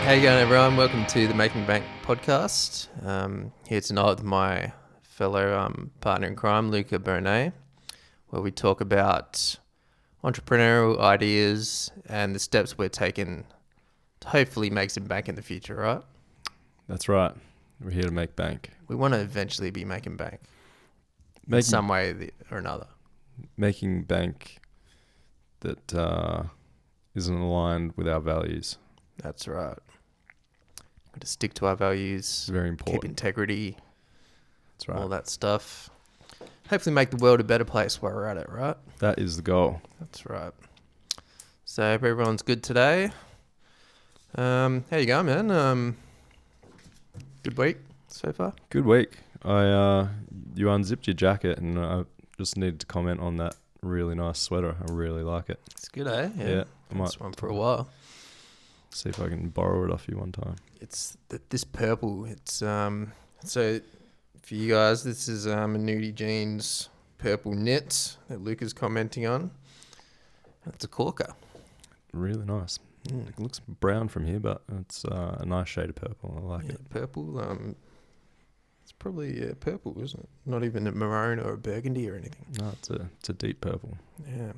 How you going, everyone? Welcome to the Making Bank podcast. Here tonight with my fellow partner in crime, Luca Bernay, where we talk about entrepreneurial ideas and the steps we're taking to hopefully make some bank in the future, right? That's right. We're here to make bank. We want to eventually be making bank in some way or another. Making bank that isn't aligned with our values. That's right. Got to stick to our values. Very important. Keep integrity. That's right. All that stuff. Hopefully make the world a better place while we're at it, right? That is the goal. That's right. So I hope everyone's good today. How you going, man? Good week so far? Good week. You unzipped your jacket and I just needed to comment on that really nice sweater. I really like it. It's good, eh? Yeah. I might It's one for a while. see if I can borrow it off you one time. It's this purple. It's so for you guys, this is a Nudie Jeans purple knit that Luca's commenting on. It's a corker. Really nice. It looks brown from here, but it's a nice shade of purple. I like it. Purple. It's probably purple, isn't it? Not even a maroon or a burgundy or anything. No, it's a deep purple. Yeah,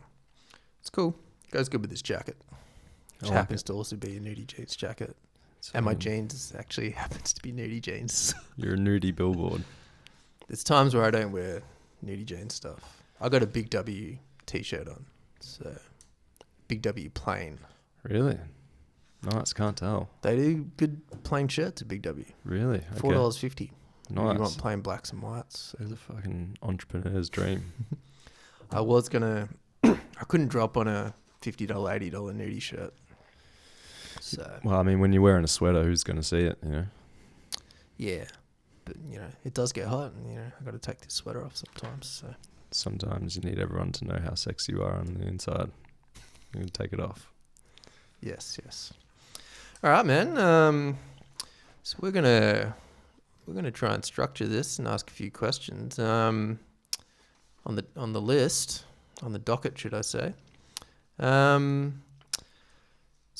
it's cool. Goes good with this jacket, which happens to also be a Nudie Jeans jacket. And my jeans actually happens to be Nudie Jeans. You're a nudie billboard. There's times where I don't wear Nudie Jeans stuff. I got a Big W t-shirt on, so Big W plain. Really? Nice, can't tell. They do good plain shirts at Big W. Really? Okay. $4.50. Nice. You want plain blacks and whites. It's a fucking entrepreneur's dream. I was gonna, I couldn't drop on a $50, $80 nudie shirt. So Well, I mean, when you're wearing a sweater, who's going to see it, you know? yeah, but it does get hot, and I got to take this sweater off sometimes. So Sometimes you need everyone to know how sexy you are on the inside. You can take it off. yes. All right, man. So we're gonna try and structure this and ask a few questions. On the list, on the docket, should I say?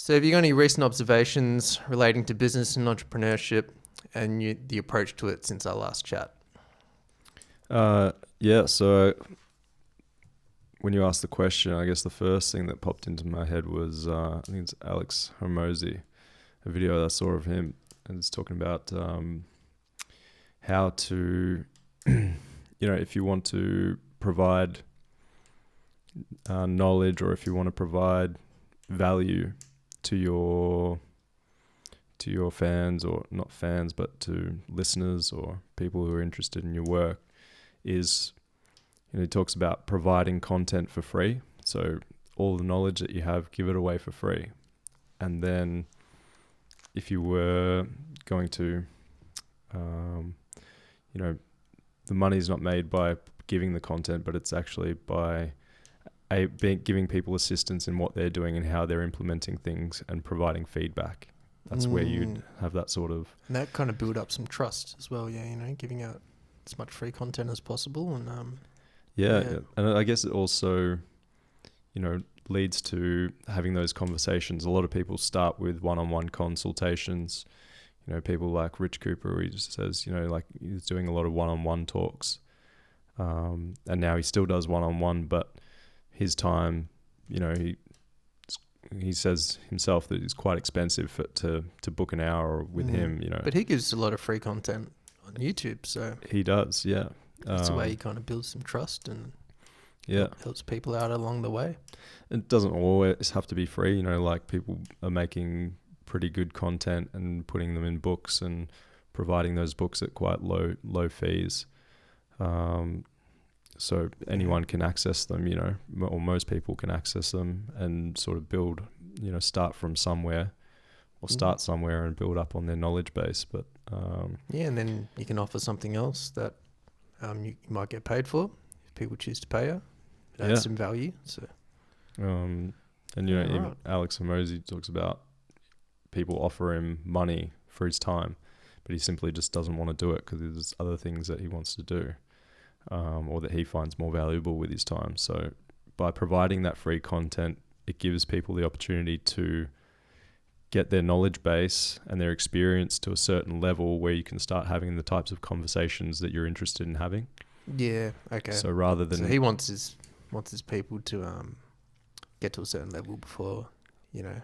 So have you got any recent observations relating to business and entrepreneurship and the approach to it since our last chat? Yeah, so when you asked the question, I guess the first thing that popped into my head was, I think it's Alex Hormozy, a video that I saw of him, and it's talking about how to, if you want to provide knowledge or if you want to provide value to your fans, or not fans, but to listeners or people who are interested in your work, is, he talks about providing content for free. So all the knowledge that you have, give it away for free. And then if you were going to, the money's not made by giving the content, but it's actually by giving people assistance in what they're doing and how they're implementing things and providing feedback. That's where you'd have that sort of... And that kind of build up some trust as well, giving out as much free content as possible. And Yeah, and I guess it also, leads to having those conversations. A lot of people start with one-on-one consultations. People like Rich Cooper, he just says, he's doing a lot of one-on-one talks. And now he still does one-on-one, but his time, he says himself that it's quite expensive to book an hour with him, But he gives a lot of free content on YouTube, so... He does, yeah. That's the way he kind of builds some trust and helps people out along the way. It doesn't always have to be free, like people are making pretty good content and putting them in books and providing those books at quite low fees. So anyone can access them, or most people can access them and sort of build, start from somewhere or start somewhere and build up on their knowledge base. But and then you can offer something else that you might get paid for if people choose to pay you. It adds some value. So, and even Alex Hormozy talks about people offer him money for his time, but he simply just doesn't want to do it because there's other things that he wants to do. Or that he finds more valuable with his time. So by providing that free content, it gives people the opportunity to get their knowledge base and their experience to a certain level where you can start having the types of conversations that you're interested in having. Yeah. Okay. So rather than So he wants his people to get to a certain level before, I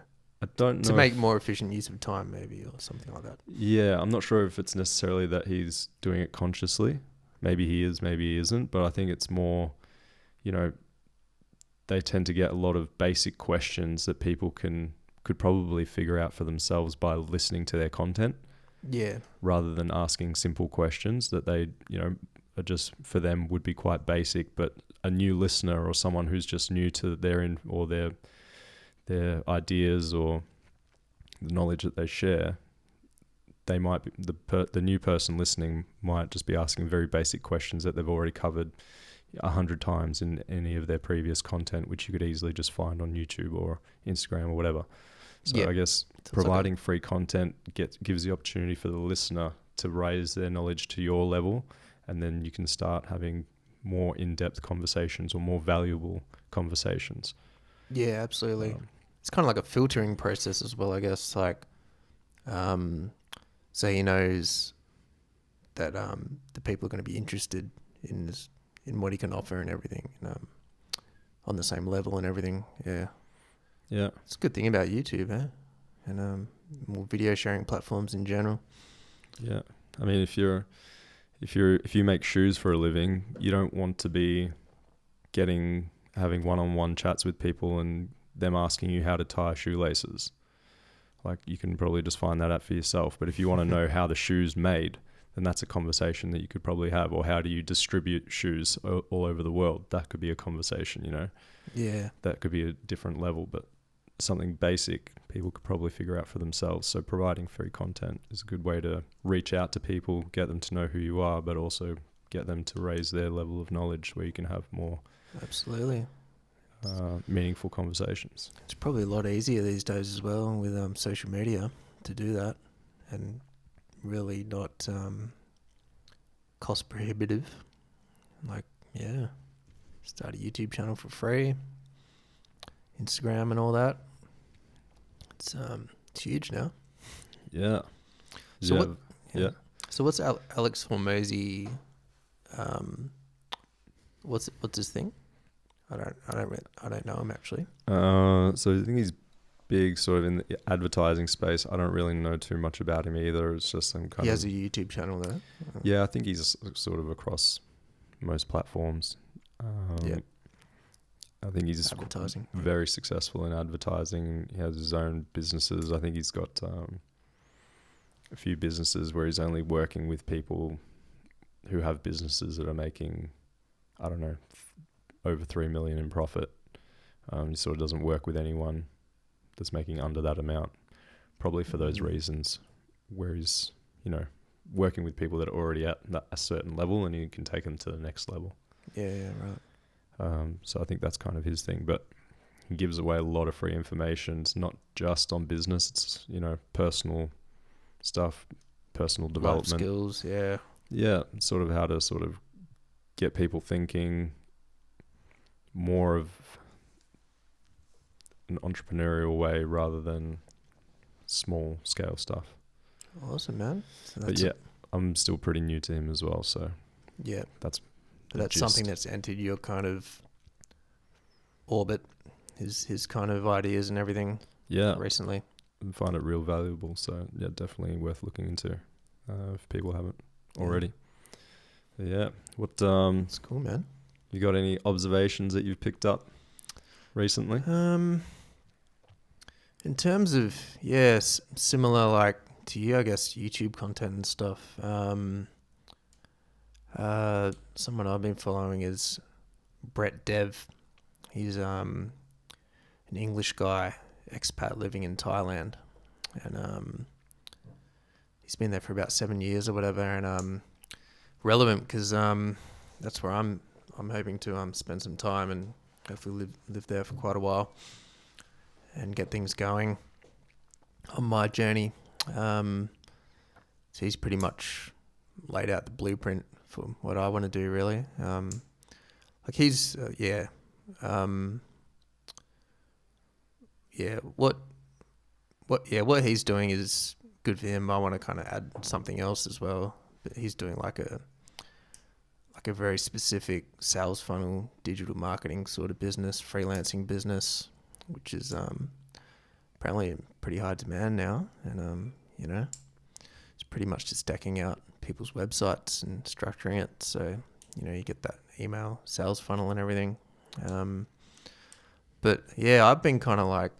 don't know to make more efficient use of time, maybe, or something like that. Yeah, I'm not sure if it's necessarily that he's doing it consciously. Maybe he is, maybe he isn't. But I think it's more, they tend to get a lot of basic questions that people could probably figure out for themselves by listening to their content. Yeah. Rather than asking simple questions that they, are just for them would be quite basic, but a new listener or someone who's just new to their ideas or the knowledge that they share, they might be the new person listening might just be asking very basic questions that they've already covered 100 times in any of their previous content, which you could easily just find on YouTube or Instagram or whatever. So I guess providing free content gives the opportunity for the listener to raise their knowledge to your level, and then you can start having more in-depth conversations or more valuable conversations. Yeah, absolutely. It's kind of like a filtering process as well, I guess. Like, so he knows that the people are going to be interested in what he can offer and everything, on the same level and everything. Yeah. Yeah. It's a good thing about YouTube, and more video sharing platforms in general. Yeah. I mean, if you make shoes for a living, you don't want to be having one-on-one chats with people and them asking you how to tie shoelaces. Like, you can probably just find that out for yourself. But if you want to know how the shoe's made, then that's a conversation that you could probably have. Or how do you distribute shoes all over the world? That could be a conversation, Yeah. That could be a different level, but something basic people could probably figure out for themselves. So providing free content is a good way to reach out to people, get them to know who you are, but also get them to raise their level of knowledge where you can have more Absolutely meaningful conversations. It's probably a lot easier these days as well with social media to do that, and really not cost prohibitive. Like, yeah, start a YouTube channel for free, Instagram and all that. It's huge now. Yeah. So yeah. So what's Alex Hormozy? What's his thing? I don't know him actually. So I think he's big sort of in the advertising space. I don't really know too much about him either. It's just some kind of... He has a YouTube channel though. Yeah, I think he's sort of across most platforms. Yeah. I think he's advertising. Very successful in advertising. He has his own businesses. I think he's got a few businesses where he's only working with people who have businesses that are making, I don't know, over 3 million in profit. He sort of doesn't work with anyone that's making under that amount, probably for those reasons, where he's, working with people that are already at a certain level and he can take them to the next level. Yeah, right. So I think that's kind of his thing, but he gives away a lot of free information. It's not just on business, it's, personal stuff, personal development. Life skills, yeah. Yeah, sort of how to sort of get people thinking more of an entrepreneurial way rather than small scale stuff. Awesome, man. So but yeah, I'm still pretty new to him as well, so yeah, that's gist. Something that's entered your kind of orbit, his kind of ideas and everything. Yeah, recently. I find it real valuable, so yeah, definitely worth looking into if people haven't already. Yeah, what it's cool, man. You got any observations that you've picked up recently? In terms of, yes, similar like to you, I guess, YouTube content and stuff. Someone I've been following is Brett Dev. He's an English guy, expat living in Thailand, and he's been there for about 7 years or whatever, and relevant because that's where I'm hoping to spend some time and hopefully live there for quite a while and get things going on my journey. So he's pretty much laid out the blueprint for what I want to do, really. Like he's what what he's doing is good for him. I want to kind of add something else as well. But he's doing like a very specific sales funnel, digital marketing sort of business, freelancing business, which is apparently in pretty high demand now. And it's pretty much just stacking out people's websites and structuring it. So you get that email sales funnel and everything. But yeah, I've been kind of like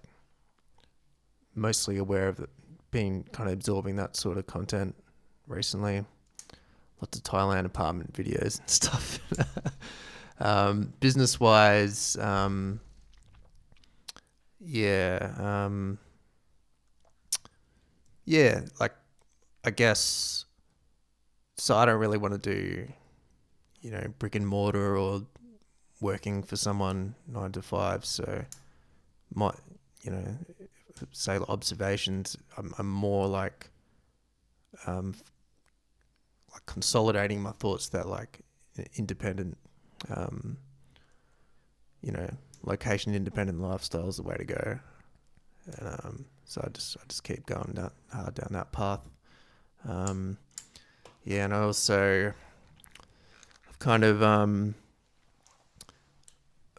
mostly aware of it, been kind of absorbing that sort of content recently. Lots of Thailand apartment videos and stuff. Business wise, like I guess. So I don't really want to do, brick and mortar or working for someone 9 to 5. So my, say observations, I'm more like consolidating my thoughts that like independent, location independent lifestyle is the way to go. And so I just keep going hard down that path. And I also I've kind of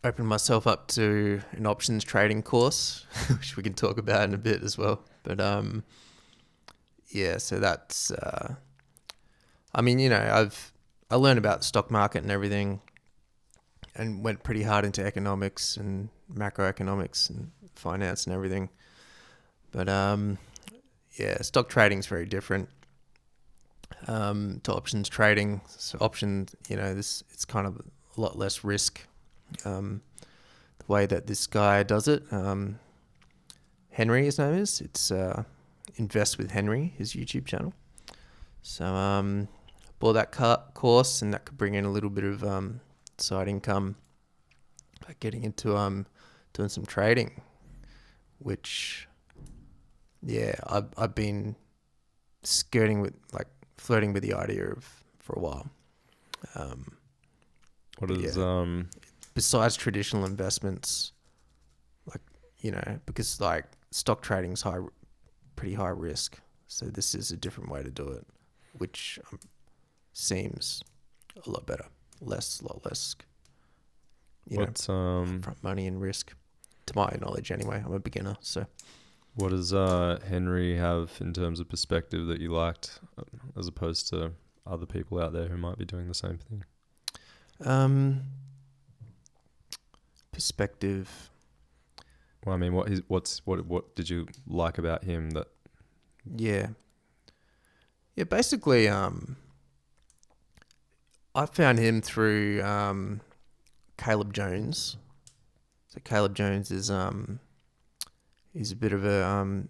opened myself up to an options trading course, which we can talk about in a bit as well. But so that's I learned about the stock market and everything, and went pretty hard into economics and macroeconomics and finance and everything. But stock trading is very different to options trading. So options, it's kind of a lot less risk. The way that this guy does it, Henry, his name is. It's Invest with Henry, his YouTube channel. So bought that course, and that could bring in a little bit of side income by getting into doing some trading, which I've been flirting with the idea of for a while. Besides traditional investments, because like stock trading's pretty high risk, so this is a different way to do it, which seems a lot better, a lot less. What's upfront money and risk, to my knowledge anyway. I'm a beginner, so. What does Henry have in terms of perspective that you liked, as opposed to other people out there who might be doing the same thing? Perspective. Well, I mean, what did you like about him that? Yeah. Basically, I found him through Caleb Jones. So Caleb Jones is he's a bit of a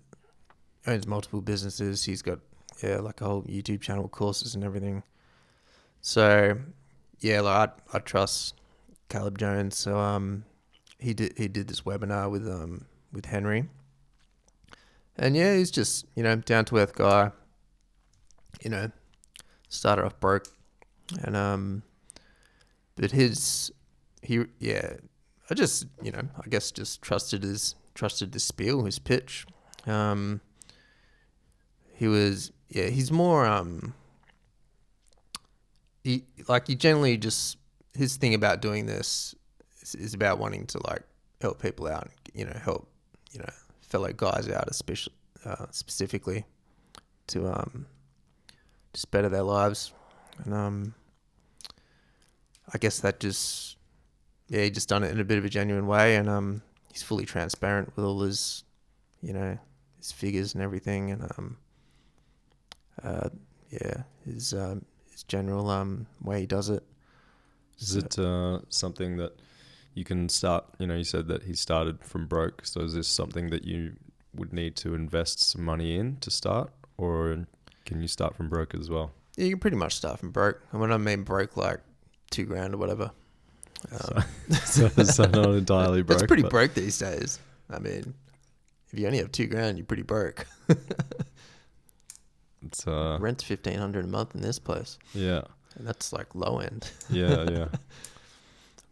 owns multiple businesses. He's got like a whole YouTube channel, courses and everything. So like I trust Caleb Jones. So he did this webinar with Henry, and he's just down to earth guy. Started off broke, and but I just I guess just trusted his spiel, his pitch. He's more he generally just, his thing about doing this is about wanting to like help people out, help fellow guys out, especially specifically to just better their lives. And I guess that just he just done it in a bit of a genuine way, and he's fully transparent with all his his figures and everything, and his general way he does it. Is it something that you can start? You said that he started from broke. So is this something that you would need to invest some money in to start, or can you start from broke as well? Yeah, you can pretty much start from broke. I mean broke like $2,000 or whatever. So not entirely broke. That's pretty broke these days. I mean, if you only have $2,000, you're pretty broke. It's rent's $1,500 a month in this place. Yeah, and that's like low end. Yeah.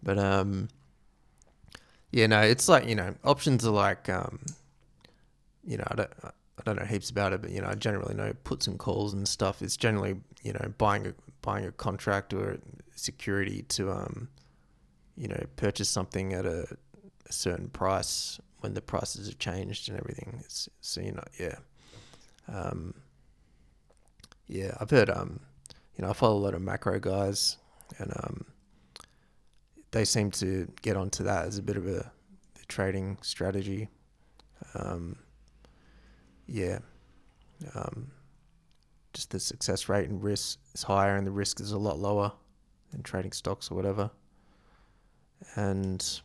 But it's like options are like I don't know heaps about it, but I generally know puts and calls and stuff. It's generally buying a contract or a security to purchase something at a certain price when the prices have changed and everything. I've heard I follow a lot of macro guys, and they seem to get onto that as a bit of a trading strategy. Yeah. Just the success rate and risk is higher, and the risk is a lot lower than trading stocks or whatever. And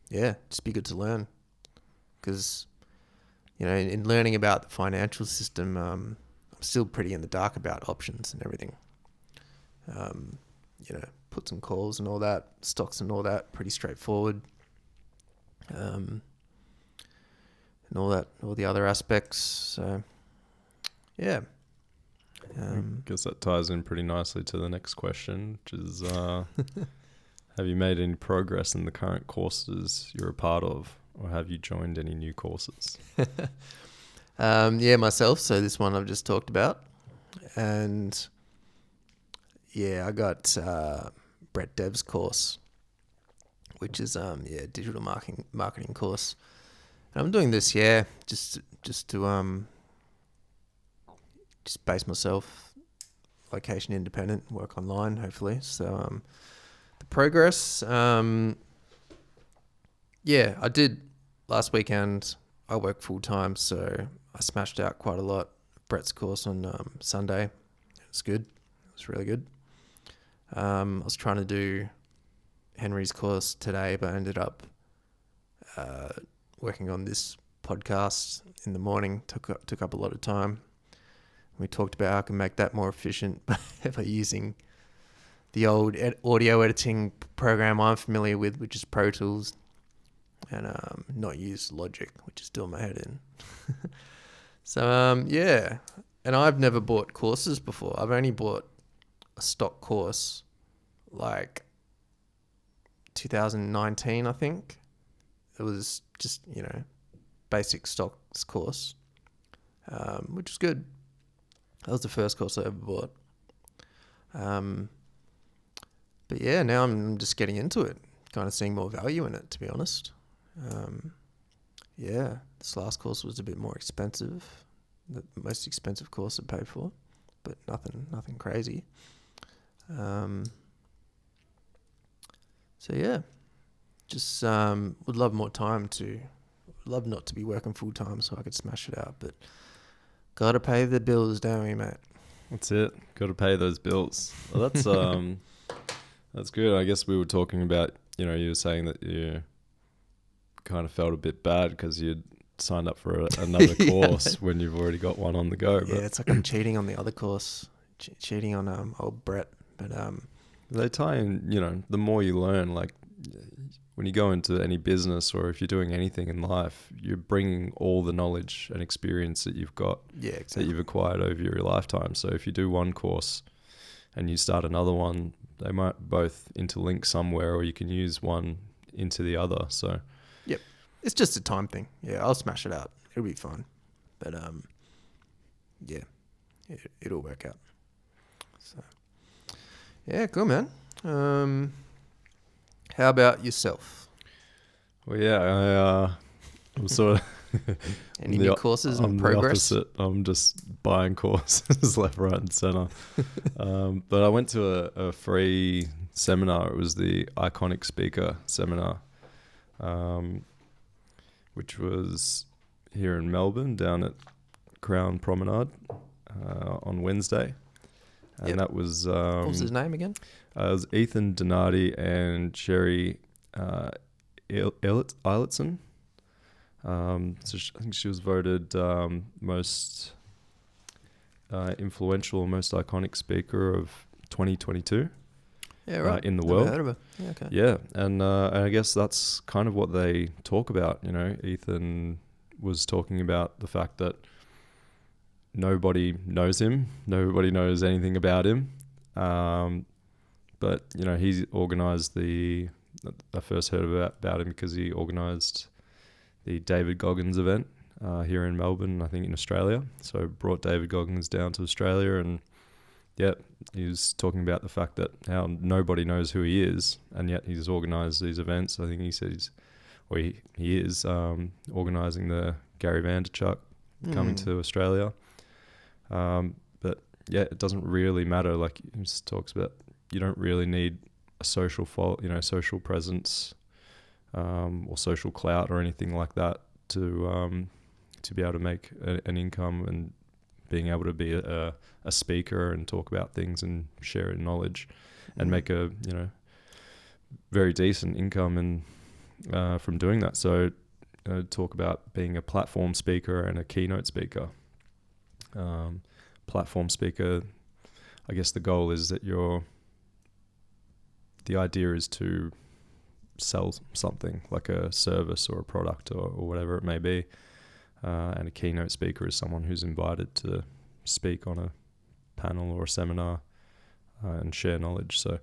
yeah, just be good to learn, because in learning about the financial system, I'm still pretty in the dark about options and everything. Puts and calls and all that, stocks and all that, pretty straightforward. And all the other aspects. So, yeah. I guess that ties in pretty nicely to the next question, which is, have you made any progress in the current courses you're a part of, or have you joined any new courses? Myself. So this one I've just talked about, and I got Brett Dev's course, which is digital marketing course. And I'm doing this just to just base myself location independent, work online hopefully. So the progress, I did last weekend. I work full time, so I smashed out quite a lot of Brett's course on Sunday. It's good. It was really good. I was trying to do Henry's course today, but I ended up working on this podcast in the morning. Took up a lot of time. We talked about how I can make that more efficient by using the old audio editing program I'm familiar with, which is Pro Tools, and not use Logic, which is doing my head in. So and I've never bought courses before. I've only bought a stock course like 2019, I think. It was just basic stocks course, which was good. That was the first course I ever bought. But now I'm just getting into it, kind of seeing more value in it, to be honest. This last course was a bit more expensive, the most expensive course I paid for, but nothing crazy. Just would love more time love not to be working full time so I could smash it out, but gotta pay the bills, don't we, mate? That's it. Got to pay those bills. Well, that's that's good. I guess we were talking about, you were saying that you kind of felt a bit bad because you'd signed up for another course when you've already got one on the go. But it's like I'm cheating on the other course, cheating on old Brett. But they tie in, the more you learn, like when you go into any business or if you're doing anything in life, you're bringing all the knowledge and experience that you've got, that you've acquired over your lifetime. So if you do one course and you start another one, they might both interlink somewhere, or you can use one into the other. So, yep, it's just a time thing. Yeah, I'll smash it out. It'll be fun. But it'll work out. So, yeah, cool, man. How about yourself? Well, I'm sort of any new courses in progress? The opposite. I'm just buying courses left, right, and center. But I went to a free seminar. It was the Iconic Speaker seminar, which was here in Melbourne, down at Crown Promenade on Wednesday. And that was... what was his name again? It was Ethan Donati and Sherry Eilertson. So I think she was voted most influential, most iconic speaker of 2022. Yeah, right. In the world. Heard of her. Yeah, okay. Yeah, and I guess that's kind of what they talk about. Ethan was talking about the fact that nobody knows him, nobody knows anything about him. But he organised I first heard about him because he organised the David Goggins event here in Melbourne, I think in Australia. So brought David Goggins down to Australia, and yeah, he was talking about the fact that how nobody knows who he is, and yet he's organised these events. I think he said he is organising the Gary Vaynerchuk coming to Australia. But yeah, it doesn't really matter. Like he just talks about, you don't really need a social social presence, or social clout or anything like that to be able to make an income, and being able to be a speaker and talk about things and share knowledge and make a very decent income and from doing that. So talk about being a platform speaker and a keynote speaker. Platform speaker, I guess the goal is that the idea is to sell something like a service or a product or whatever it may be. And a keynote speaker is someone who's invited to speak on a panel or a seminar and share knowledge. So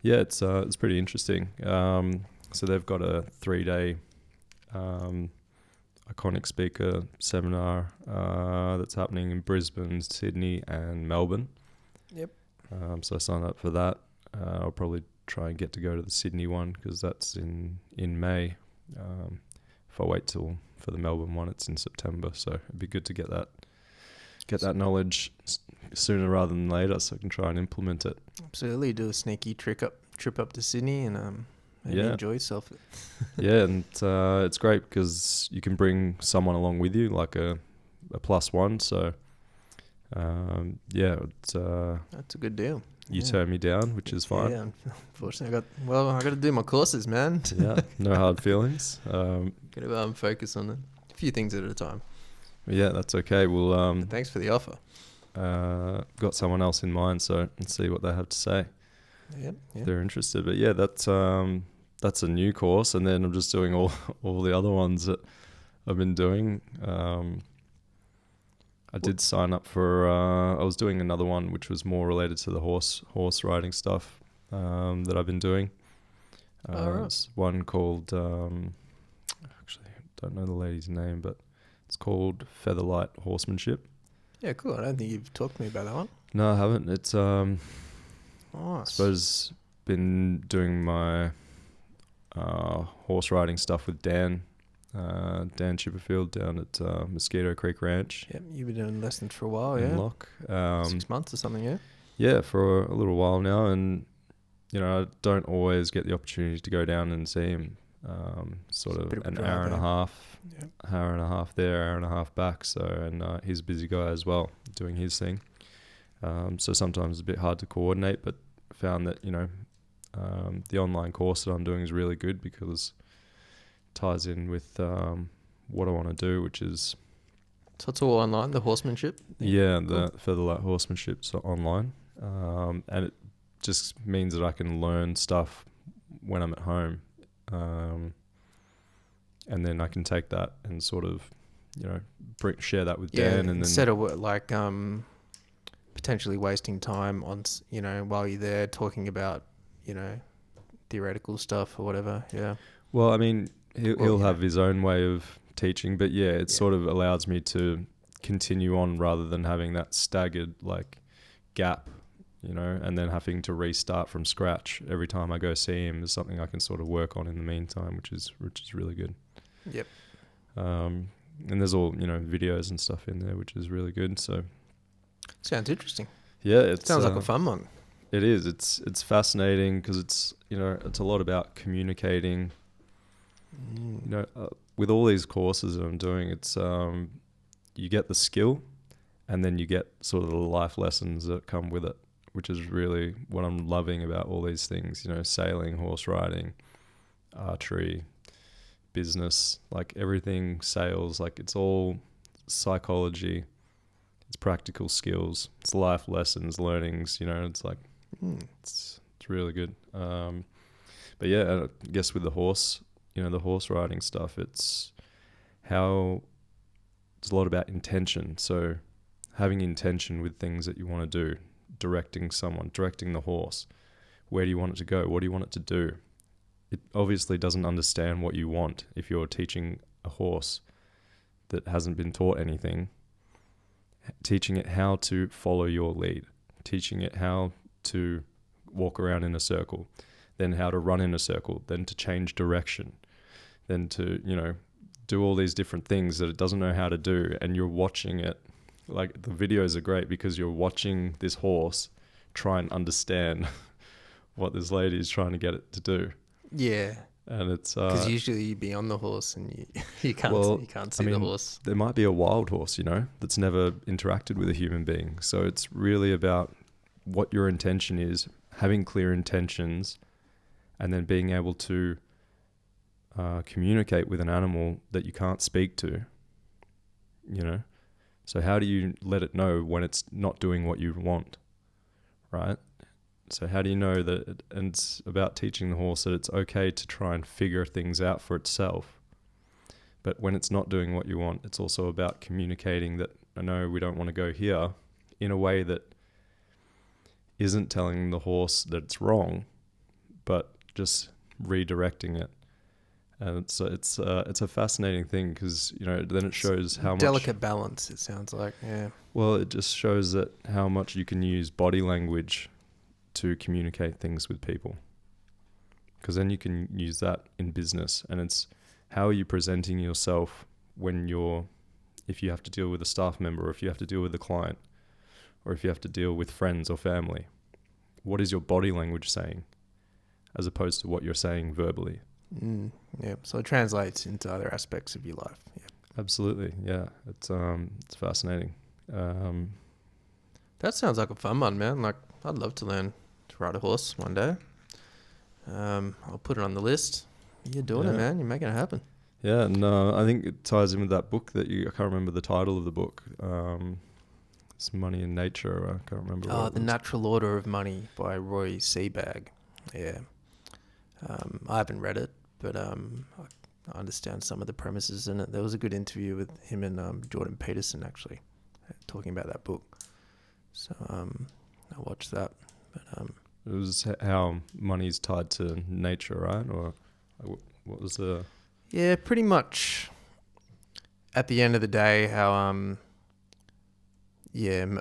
yeah, it's pretty interesting. So they've got a 3-day iconic speaker seminar that's happening in Brisbane, Sydney, and Melbourne. Yep. So I signed up for that. I'll probably try and get to go to the Sydney one because that's in May. If I wait for the Melbourne one, it's in September. So it'd be good to get that knowledge sooner rather than later, so I can try and implement it. Absolutely, do a sneaky trip up to Sydney and maybe enjoy yourself. Yeah, and it's great because you can bring someone along with you, like a +1. So it's that's a good deal. You turn me down, which is fine. Yeah, unfortunately, I got to do my courses, man. Yeah, no hard feelings. Got to focus on a few things at a time. Yeah, that's okay. Well, thanks for the offer. Got someone else in mind, so let's see what they have to say. Yeah. If they're interested. But yeah, that's a new course, and then I'm just doing all the other ones that I've been doing. I did sign up for. I was doing another one which was more related to the horse riding stuff that I've been doing. Right. It's one called. Actually, I don't know the lady's name, but it's called Featherlight Horsemanship. Yeah, cool. I don't think you've talked to me about that one. No, I haven't. It's Nice. I suppose been doing my horse riding stuff with Dan Chipperfield down at Mosquito Creek Ranch. Yep, you've been doing lessons for a while, in yeah? Lock. 6 months or something, yeah? Yeah, for a little while now, and I don't always get the opportunity to go down and see him. Sort of an hour and a half, hour and a half there, hour and a half back. So, and he's a busy guy as well, doing his thing. So sometimes it's a bit hard to coordinate, but found that the online course that I'm doing is really good because it ties in with what I want to do, which is. So it's all online, the horsemanship? Yeah, the Featherlight Horsemanship's online, and it just means that I can learn stuff when I'm at home. And then I can take that and sort of, share that with Dan. And instead of potentially wasting time on, while you're there talking about, theoretical stuff or whatever. Yeah. Well, I mean, he'll have his own way of teaching, but it sort of allows me to continue on rather than having that staggered gap. And then having to restart from scratch every time I go see him is something I can sort of work on in the meantime, which is really good. Yep. And there's all, videos and stuff in there, which is really good. So sounds interesting. Yeah, it sounds like a fun one. It is. It's fascinating because it's a lot about communicating. With all these courses that I'm doing, it's you get the skill, and then you get sort of the life lessons that come with it, which is really what I'm loving about all these things, sailing, horse riding, archery, business, everything, sales, it's all psychology, it's practical skills, it's life lessons, learnings, it's it's really good. But yeah, I guess with the horse, the horse riding stuff, it's a lot about intention. So having intention with things that you want to do, directing the horse. Where do you want it to go? What do you want it to do? It obviously doesn't understand what you want if you're teaching a horse that hasn't been taught anything, teaching it how to follow your lead, teaching it how to walk around in a circle, then how to run in a circle, then to change direction, then to, do all these different things that it doesn't know how to do. And you're watching it. Like, the videos are great because you're watching this horse try and understand what this lady is trying to get it to do. Yeah. And it's because usually you'd be on the horse and you can't see the horse. There might be a wild horse, that's never interacted with a human being. So it's really about what your intention is, having clear intentions, and then being able to communicate with an animal that you can't speak to. So how do you let it know when it's not doing what you want, right? So how do you know that? And it's about teaching the horse that it's okay to try and figure things out for itself. But when it's not doing what you want, it's also about communicating that, I know we don't want to go here, in a way that isn't telling the horse that it's wrong, but just redirecting it. And it's a fascinating thing because, then it shows how much... Delicate balance, it sounds like, yeah. Well, it just shows that how much you can use body language to communicate things with people, because then you can use that in business. And it's how are you presenting yourself if you have to deal with a staff member, or if you have to deal with a client, or if you have to deal with friends or family. What is your body language saying as opposed to what you're saying verbally? Yeah, so it translates into other aspects of your life. Yeah. Absolutely, yeah. It's fascinating. That sounds like a fun one, man. Like, I'd love to learn to ride a horse one day. I'll put it on the list. You're doing it, man. You're making it happen. Yeah, and I think it ties in with that book I can't remember the title of the book. It's Money in Nature. I can't remember. The Natural Order of Money by Roy Seabag. Yeah. I haven't read it, but I understand some of the premises in it. There was a good interview with him and Jordan Peterson, actually, talking about that book. So I watched that. But it was how money's tied to nature, right? Or what was the... Yeah, pretty much. At the end of the day, how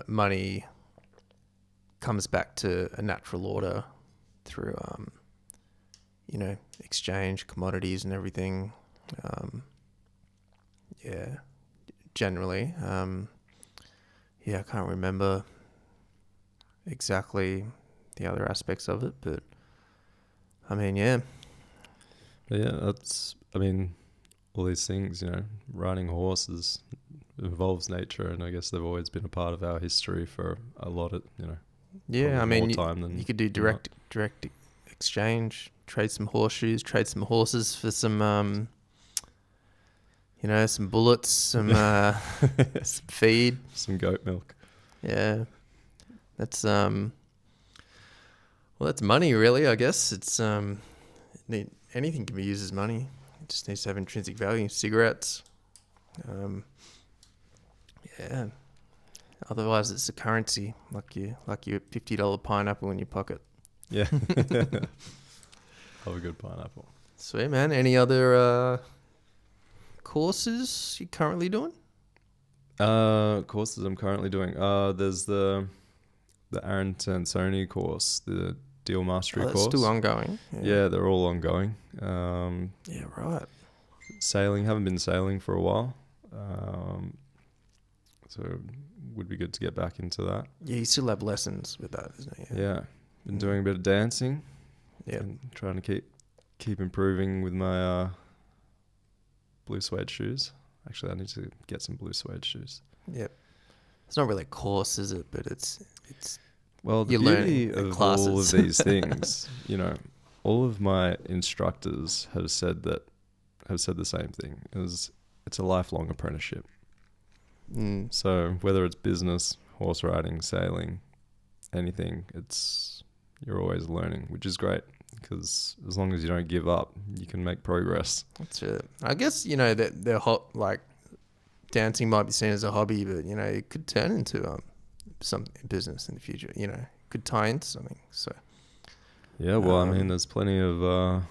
money comes back to a natural order through exchange, commodities and everything. Generally. I can't remember exactly the other aspects of it, but I mean, yeah. But yeah, all these things, riding horses involves nature, and I guess they've always been a part of our history for a lot of, Yeah, I mean, time than you could do direct exchange, trade some horseshoes, trade some horses for some, some bullets, some some feed, some goat milk. Yeah, that's that's money, really. I guess it's anything can be used as money. It just needs to have intrinsic value. Cigarettes, yeah. Otherwise, it's a currency, like your $50 pineapple in your pocket. Yeah. Have a good pineapple. Sweet, man. Any other courses you're currently doing? Courses I'm currently doing. There's the Aaron Tansoni course, the Deal Mastery that's course. Still ongoing. Yeah, they're all ongoing. Yeah, right. Sailing, haven't been sailing for a while. So it would be good to get back into that. Yeah, you still have lessons with that, isn't it? Yeah. Been doing a bit of dancing. Yeah. And trying to keep improving with my blue suede shoes. Actually, I need to get some blue suede shoes. Yep. It's not really a course, is it? But it's well, the beauty of all of these things, all of my instructors have said the same thing. It's a lifelong apprenticeship. So whether it's business, horse riding, sailing, anything, you're always learning, which is great, because as long as you don't give up, you can make progress. That's it. I guess, that they're hot, like dancing might be seen as a hobby, but, it could turn into some business in the future, could tie into something. So, yeah, well, there's plenty of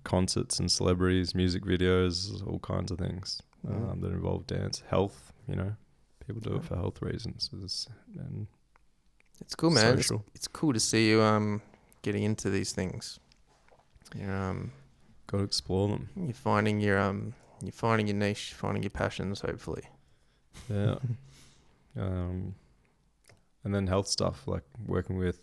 concerts and celebrities, music videos, all kinds of things. that involve dance, health. People do it for health reasons, and it's cool, man. social. It's cool to see you getting into these things. You're Got to explore them. you're finding your niche, finding your passions, hopefully. Yeah. And then health stuff, like working with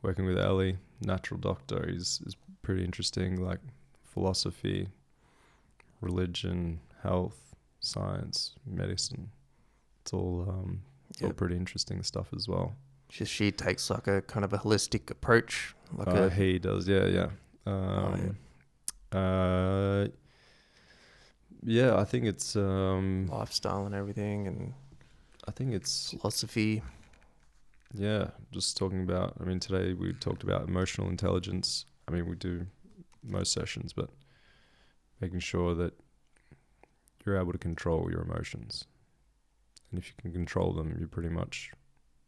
Ellie, natural doctor, is pretty interesting. Like philosophy, religion, health, science, medicine. It's all all pretty interesting stuff as well. She takes like a kind of a holistic approach. He does, yeah. Yeah, I think it's lifestyle and everything, and I think it's philosophy. Yeah, just talking about. I mean, today we talked about emotional intelligence. I mean, we do most sessions, but making sure that you're able to control your emotions, and if you can control them, you pretty much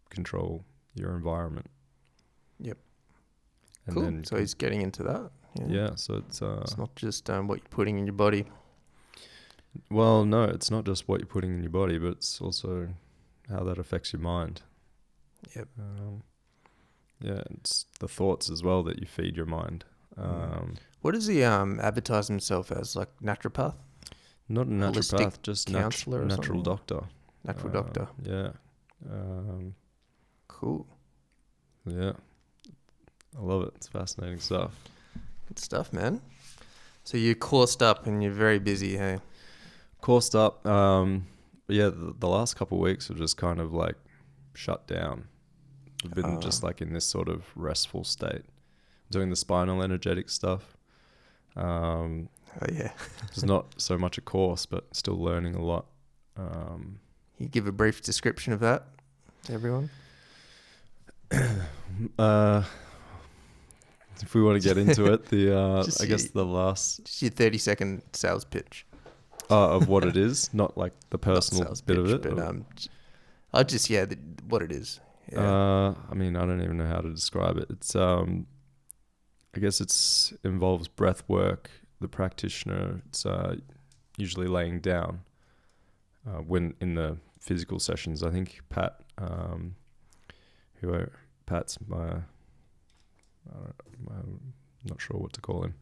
control your environment. Yep. And cool. Then so he's getting into that. Yeah. So it's not just what you're putting in your body. Well, no, it's not just what you're putting in your body, but it's also how that affects your mind. Yep. Yeah, it's the thoughts as well that you feed your mind. What does he advertise himself as? Like naturopath? Not a naturopath, Holistic just counselor or natural something? doctor. Natural doctor. Yeah. Cool. Yeah. I love it. It's fascinating stuff. Good stuff, man. So you're coursed up and you're very busy, hey? Coursed up. But yeah, the last couple of weeks have just kind of like shut down. I've been just like in this sort of restful state, doing the spinal energetic stuff. Oh yeah. It's not so much a course, but still learning a lot. You give a brief description of that to everyone? If we want to get into it, Just your 30-second sales pitch. Of what it is, not like the personal bit of it. But what it is. Yeah. I mean, I don't even know how to describe it. It's I guess it's involves breath work. The practitioner, it's usually laying down. When in the physical sessions, I think Pat's I'm not sure what to call him,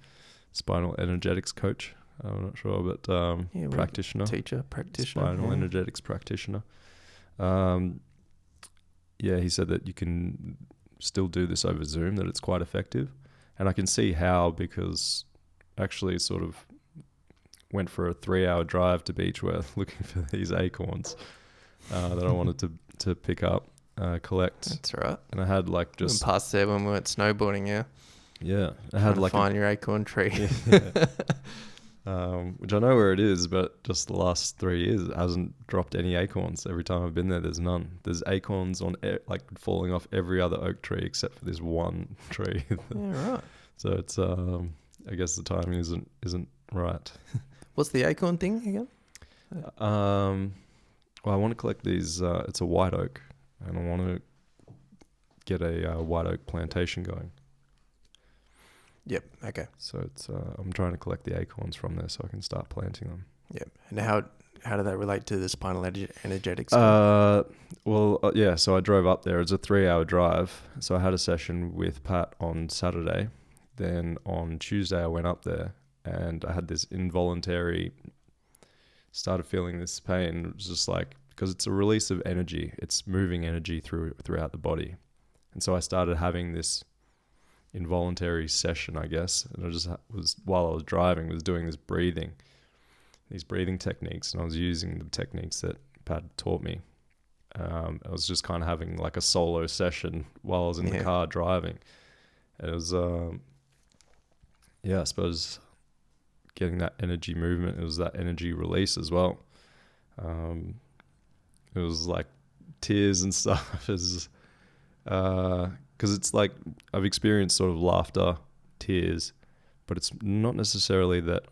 spinal energetics coach. I'm not sure, but practitioner, practitioner, spinal energetics practitioner. Yeah, he said that you can still do this over Zoom, that it's quite effective. And I can see how, because actually sort of went for a 3-hour drive to Beechworth looking for these acorns that I wanted to pick up, collect. That's right. And I had like just... We went past there when we went snowboarding, yeah. Yeah. I had like... find your acorn tree. Which I know where it is, but just the last 3 years it hasn't dropped any acorns. Every time I've been there, there's none. There's acorns on like falling off every other oak tree except for this one tree. Yeah, right. So it's I guess the timing isn't right. What's the acorn thing again? Well, I want to collect these. It's a white oak, and I want to get a white oak plantation going. Yep. Okay. So it's I'm trying to collect the acorns from there so I can start planting them. Yep. And how did that relate to the spinal energetics? Yeah. So I drove up there. It's a 3-hour drive. So I had a session with Pat on Saturday. Then on Tuesday I went up there and I had this involuntary. Started feeling this pain. It was just like, because it's a release of energy. It's moving energy throughout the body, and so I started having this involuntary session, I guess. And I just was, while I was driving, was doing these breathing techniques, and I was using the techniques that Pat taught me. I was just kind of having like a solo session while I was in the car driving. And it was, I suppose getting that energy movement, it was that energy release as well. It was like tears and stuff. Because it's like I've experienced sort of laughter, tears, but it's not necessarily that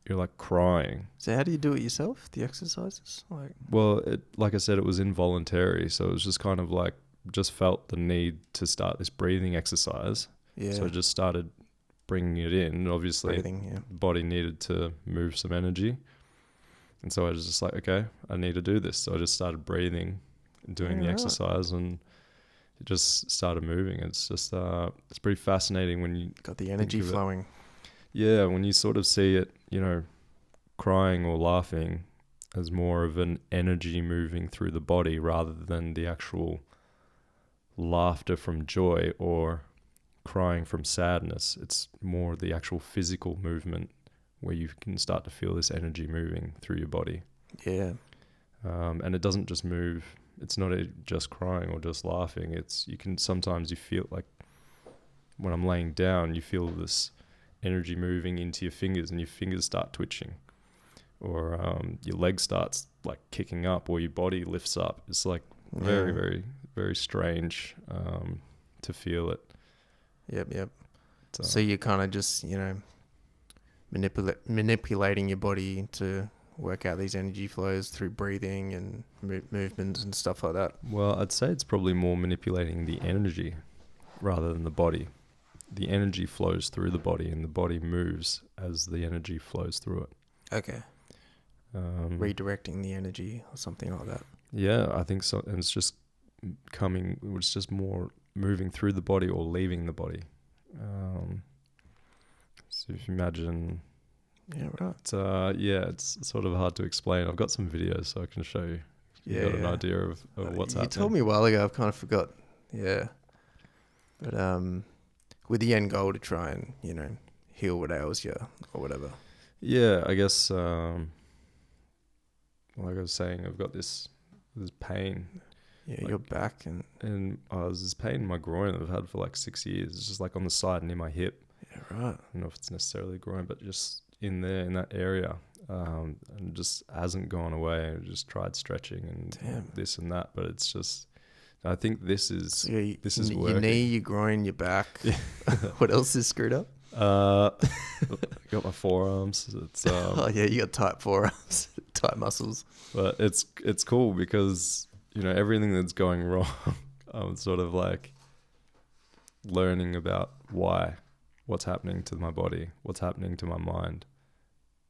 you're like crying. So how do you do it yourself? The exercises? Well, like I said, it was involuntary. So it was just kind of like, just felt the need to start this breathing exercise. Yeah. So I just started bringing it in. Obviously, the body needed to move some energy. And so I was just like, okay, I need to do this. So I just started breathing and doing the exercise, and it just started moving. It's just, it's pretty fascinating when you got the energy flowing. Yeah, when you sort of see it, crying or laughing as more of an energy moving through the body rather than the actual laughter from joy or crying from sadness. It's more the actual physical movement where you can start to feel this energy moving through your body. Yeah. And it doesn't just move. It's not just crying or just laughing. Sometimes you feel like when I'm laying down, you feel this energy moving into your fingers and your fingers start twitching, or your leg starts like kicking up, or your body lifts up. It's like very, very, very strange to feel it. Yep. So you're kind of just, manipulating your body to work out these energy flows through breathing and movements and stuff like that. Well, I'd say it's probably more manipulating the energy rather than the body. The energy flows through the body, and the body moves as the energy flows through it. Okay. Redirecting the energy or something like that. Yeah, I think so. And it's just more moving through the body or leaving the body. So if you imagine... Yeah, right. It's sort of hard to explain. I've got some videos so I can show you. You got an idea of what's happening. You told me a while ago. I've kind of forgot. Yeah. But with the end goal to try and, heal what ails you or whatever. Yeah, I guess, like I was saying, I've got this pain. Yeah, your back and there's this pain in my groin that I've had for like 6 years. It's just like on the side near my hip. Yeah, right. I don't know if it's necessarily groin, but just in there, in that area. And just hasn't gone away. I just tried stretching and this and that, but it's just... I think this is working. Your knee, your groin, your back. What else is screwed up? Got my forearms. It's you got tight forearms, tight muscles. But it's cool because everything that's going wrong, I'm sort of like learning about what's happening to my body, what's happening to my mind,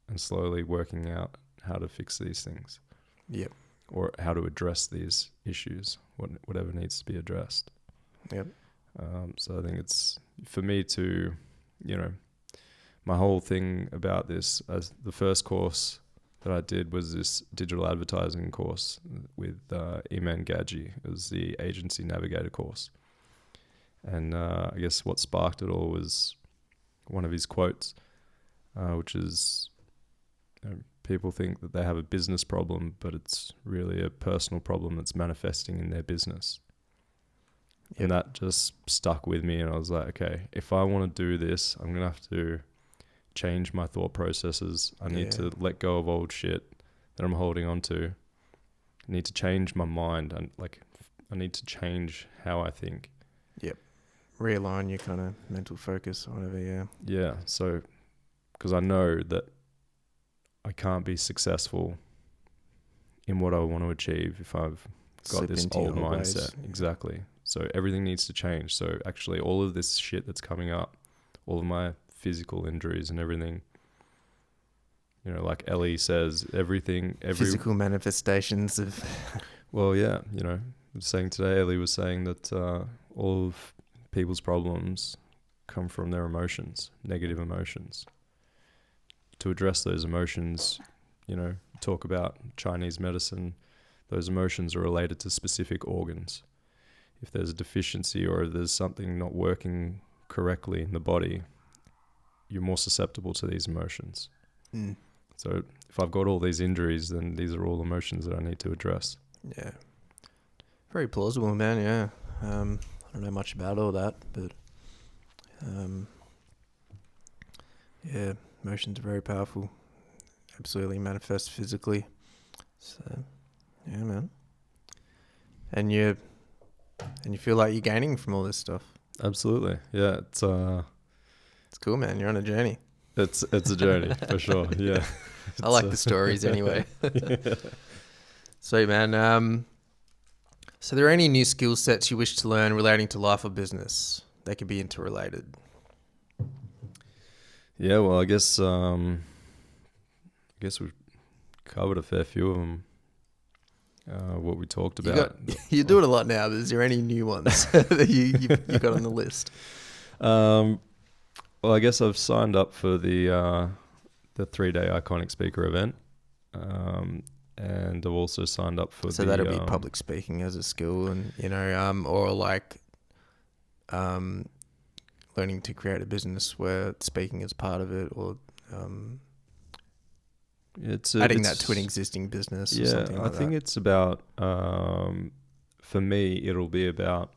and slowly working out how to fix these things. Yep. Or how to address these issues, whatever needs to be addressed. Yep. So I think it's, for me to, my whole thing about this, as the first course that I did was this digital advertising course with Iman Gadji. It was the agency navigator course. And I guess what sparked it all was one of his quotes, which is... people think that they have a business problem, but it's really a personal problem that's manifesting in their business. Yep. And that just stuck with me. And I was like, okay, if I want to do this, I'm going to have to change my thought processes. I need to let go of old shit that I'm holding on to. I need to change my mind. I need to change how I think. Yep. Realign your kind of mental focus or whatever, yeah. Yeah. So, because I know that I can't be successful in what I want to achieve if I've got this old mindset. Exactly. So everything needs to change. So actually all of this shit that's coming up, all of my physical injuries and everything, like Ellie says, physical manifestations of... Well, yeah, I was saying today, Ellie was saying that all of people's problems come from their emotions, negative emotions. To address those emotions, talk about Chinese medicine, those emotions are related to specific organs. If there's a deficiency or if there's something not working correctly in the body, you're more susceptible to these emotions. Mm. So if I've got all these injuries, then these are all emotions that I need to address. Yeah. Very plausible, man, yeah. I don't know much about all that, but yeah. Emotions are very powerful. Absolutely manifest physically. So, yeah, man. And you feel like you're gaining from all this stuff. Absolutely. Yeah, it's cool, man. You're on a journey. It's a journey for sure. Yeah. I like the stories anyway. Yeah. Sweet, man. So there are any new skill sets you wish to learn relating to life or business? They could be interrelated. Yeah, well, I guess we've covered a fair few of them. What we talked about. You do it a lot now, but is there any new ones that you got on the list? Well, I guess I've signed up for the 3-day iconic speaker event, and I've also signed up for so that'll be public speaking as a skill, and or like learning to create a business where speaking is part of it, or adding that to an existing business. Or something like I think it's about for me it'll be about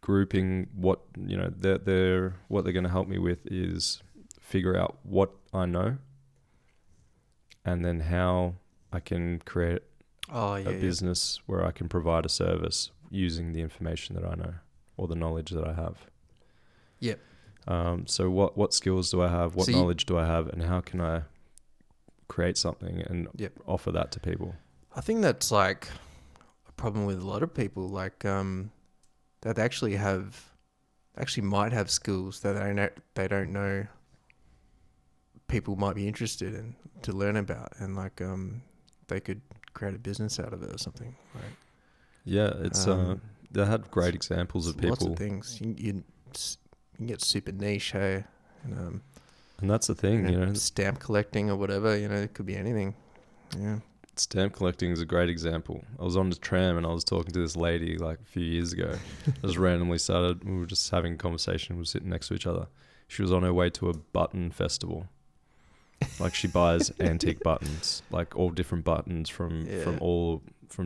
grouping what they're going to help me with is figure out what I know and then how I can create a business where I can provide a service using the information that I know or the knowledge that I have. Yep. So what skills do I have? What knowledge do I have? And how can I create something and offer that to people? I think that's like a problem with a lot of people, like that actually might have skills that they don't know people might be interested in to learn about, and like they could create a business out of it or something. Like, yeah, it's they had great examples of people. Lots of things. You can get super niche, hey? And that's the thing, stamp collecting or whatever, it could be anything. Yeah. Stamp collecting is a great example. I was on the tram and I was talking to this lady like a few years ago. I just randomly started, we were just having a conversation, we were sitting next to each other. She was on her way to a button festival. Like she buys antique buttons, like all different buttons from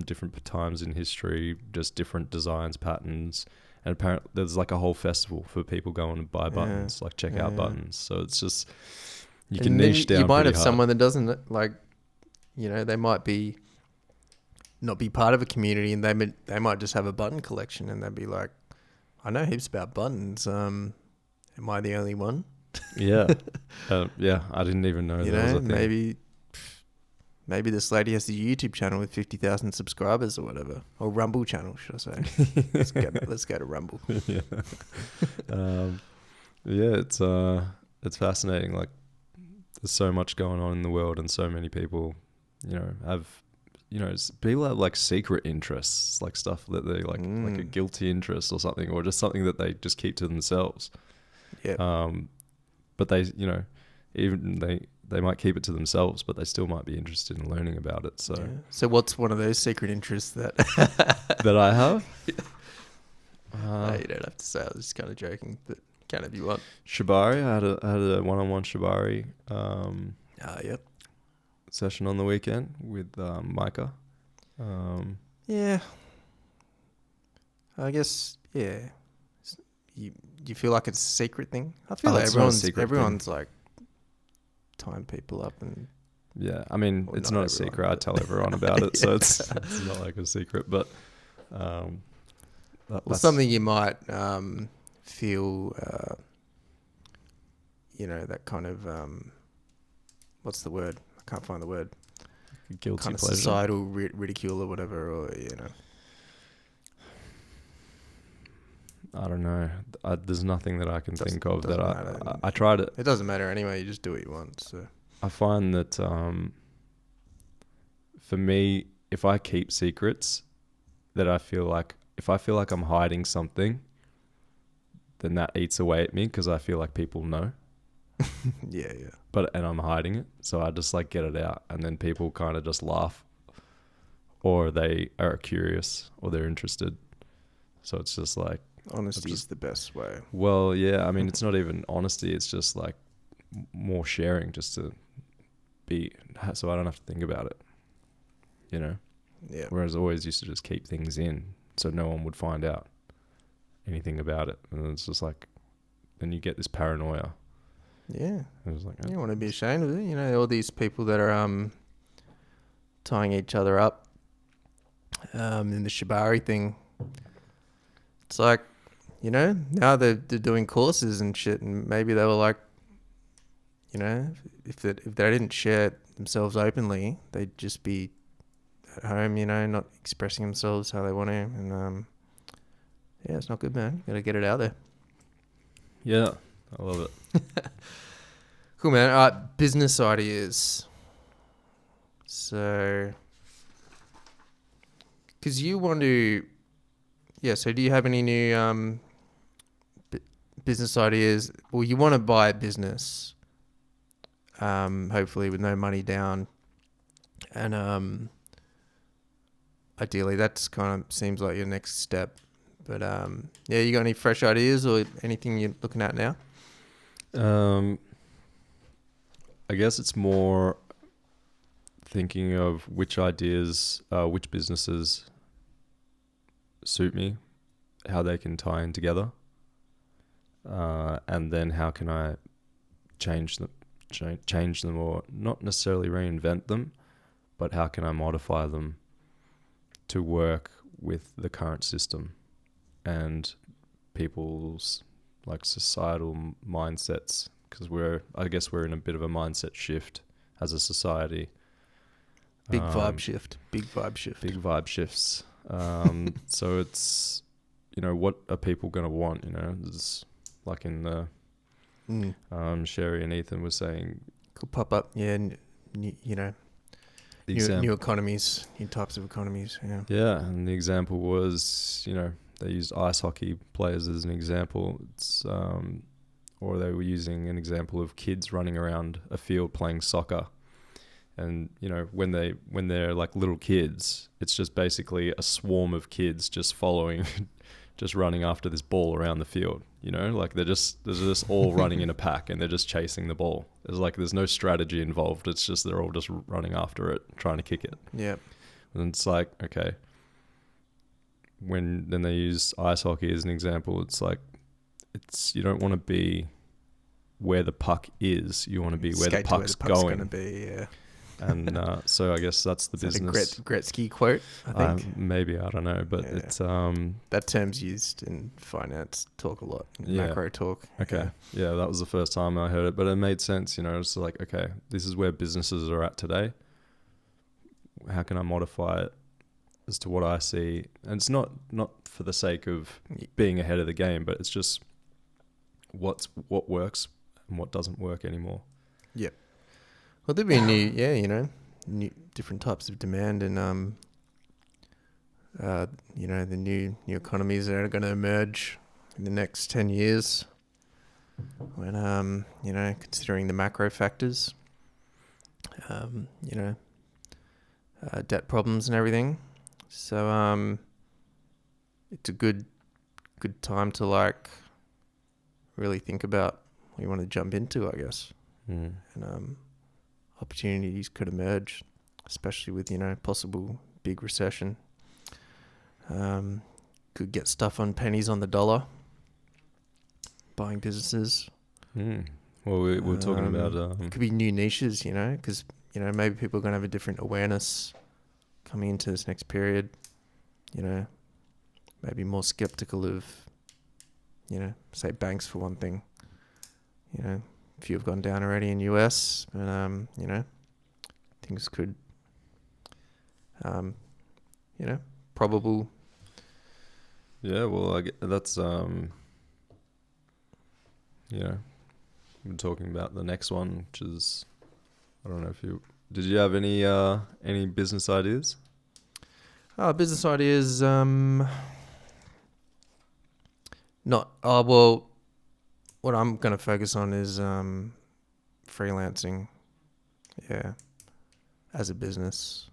different times in history, just different designs, patterns. And apparently there's like a whole festival for people going to buy buttons, like check out buttons. So it's just, you can niche down. You might have hard. someone that doesn't like, they might not be part of a community, and they might just have a button collection, and they'd be like, I know heaps about buttons. Am I the only one? Yeah. I didn't even know that was a thing. Maybe this lady has a YouTube channel with 50,000 subscribers or whatever, or Rumble channel, should I say? Let's go to Rumble. It's fascinating. Like, there's so much going on in the world, and so many people, people have like secret interests, like stuff that they like a guilty interest or something, or just something that they just keep to themselves. Yeah. But they, even they might keep it to themselves, but they still might be interested in learning about it. So, So what's one of those secret interests that that I have? No, you don't have to say. I was just kind of joking, but can if you want. Shibari, I had a one-on-one Shibari session on the weekend with Micah. Yeah, I guess You feel like it's a secret thing? I feel like everyone's like tying people up and I mean, it's not a secret. I tell everyone about it, so it's not like a secret. But that's something you might feel. That kind of what's the word? I can't find the word. Guilty kind of pleasure. Societal ridicule or whatever, or I don't know. There's nothing that I can think of that I tried it. It doesn't matter anyway. You just do what you want. So I find that for me, if I keep secrets, that if I feel like I'm hiding something, then that eats away at me because I feel like people know. Yeah. And I'm hiding it, so I just like get it out, and then people kind of just laugh, or they are curious, or they're interested. So it's just like. Honesty is the best way. Well, yeah. I mean, it's not even honesty. It's just like more sharing, just to be, so I don't have to think about it. Yeah. Whereas I always used to just keep things in, so no one would find out anything about it, and it's just like, then you get this paranoia. Yeah. It was like, you don't want to be ashamed of it. All these people that are tying each other up in the Shibari thing. It's like, now they're doing courses and shit, and maybe they were like, if they didn't share themselves openly, they'd just be at home, not expressing themselves how they want to, and it's not good, man. Got to get it out there. Yeah, I love it. Cool, man. All right, business ideas. So, because you want to, yeah. So, do you have any new business ideas? Well, you want to buy a business, hopefully with no money down, and ideally that's kind of seems like your next step. But yeah, you got any fresh ideas or anything you're looking at now? I guess it's more thinking of which ideas, which businesses suit me, how they can tie in together, and then how can I change them, or not necessarily reinvent them, but how can I modify them to work with the current system and people's like societal mindsets, because I guess we're in a bit of a mindset shift as a society. Big vibe shift. Big vibe shifts. So it's, what are people going to want? It's like in the Sherry and Ethan was saying, could pop up. Yeah, new economies, new types of economies. Yeah. Yeah, and the example was, they used ice hockey players as an example. It's or they were using an example of kids running around a field playing soccer. And, when they're like little kids, it's just basically a swarm of kids just following, just running after this ball around the field, like they're just all running in a pack and they're just chasing the ball. There's no strategy involved. It's just, they're all just running after it, trying to kick it. Yeah. And it's like, okay, then they use ice hockey as an example. It's like, you don't want to be where the puck is. You want to be where the puck's going. Going to be, yeah. And so I guess that's the business. A Gretzky quote, I think. Maybe, I don't know, but yeah. it's that term's used in finance talk a lot, macro talk. Okay, yeah, that was the first time I heard it, but it made sense. It's like, okay, this is where businesses are at today. How can I modify it as to what I see? And it's not for the sake of being ahead of the game, but it's just what works and what doesn't work anymore. Yep. Well, there'll be new different types of demand, and the new economies that are going to emerge in the next 10 years. When considering the macro factors, debt problems and everything. So it's a good time to like really think about what you want to jump into, I guess. And opportunities could emerge, especially with possible big recession. Could get stuff on pennies on the dollar, buying businesses. Well, we're talking about could be new niches, because maybe people are going to have a different awareness coming into this next period. Maybe more skeptical of say banks for one thing. A few have gone down already in US, but things could probable. Yeah, well, that's we're talking about the next one, which is, I don't know if did you have any business ideas? Business ideas, well, what I'm going to focus on is freelancing, as a business.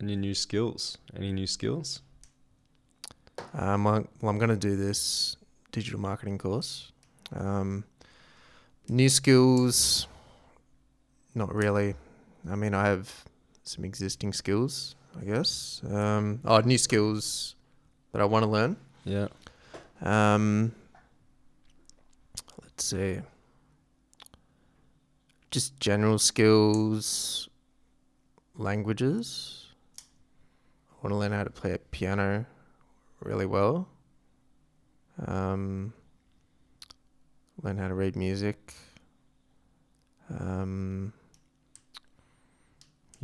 And your new skills? Any new skills? I'm going to do this digital marketing course. New skills, not really. I mean, I have some existing skills, I guess. New skills that I want to learn. Yeah. Let's see. Just general skills, languages. I want to learn how to play a piano really well. Learn how to read music. You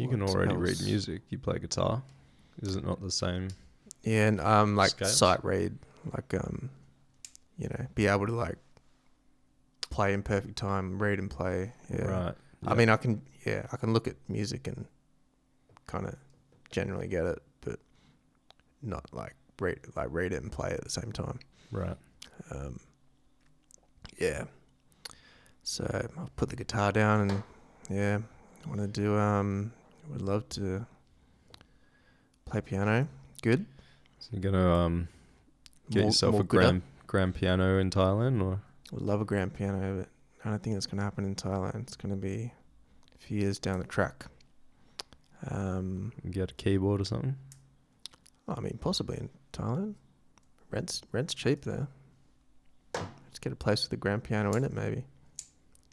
can already read music. You play guitar. Is it not the same? Yeah, and like scales? sight read, like be able to like play in perfect time, read and play. Yeah. Right. Yeah. I mean, I can look at music and kind of generally get it, but not like read it and play at the same time. Right. Yeah. So I'll put the guitar down and I want to do would love to play piano. Good. So you're gonna get yourself a grand piano in Thailand, or? Would love a grand piano, but I don't think it's gonna happen in Thailand. It's gonna be a few years down the track. Get a keyboard or something. I mean, possibly in Thailand. Rent's cheap there. Let's get a place with a grand piano in it, maybe.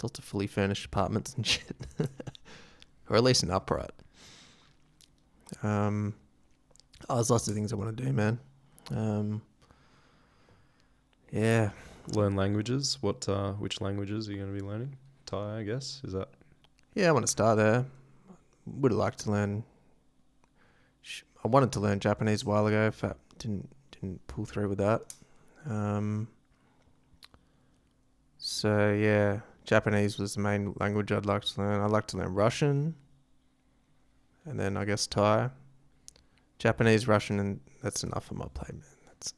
Lots of fully furnished apartments and shit. Or at least an upright. There's lots of things I want to do, man. Yeah. Learn languages. Which languages are you going to be learning? Thai, I guess. Is that? Yeah, I want to start there. Would have liked to learn. I wanted to learn Japanese a while ago. Didn't pull through with that. So yeah, Japanese was the main language I'd like to learn. I'd like to learn Russian, and then I guess Thai. Japanese, Russian, and that's enough for my plate, man. That's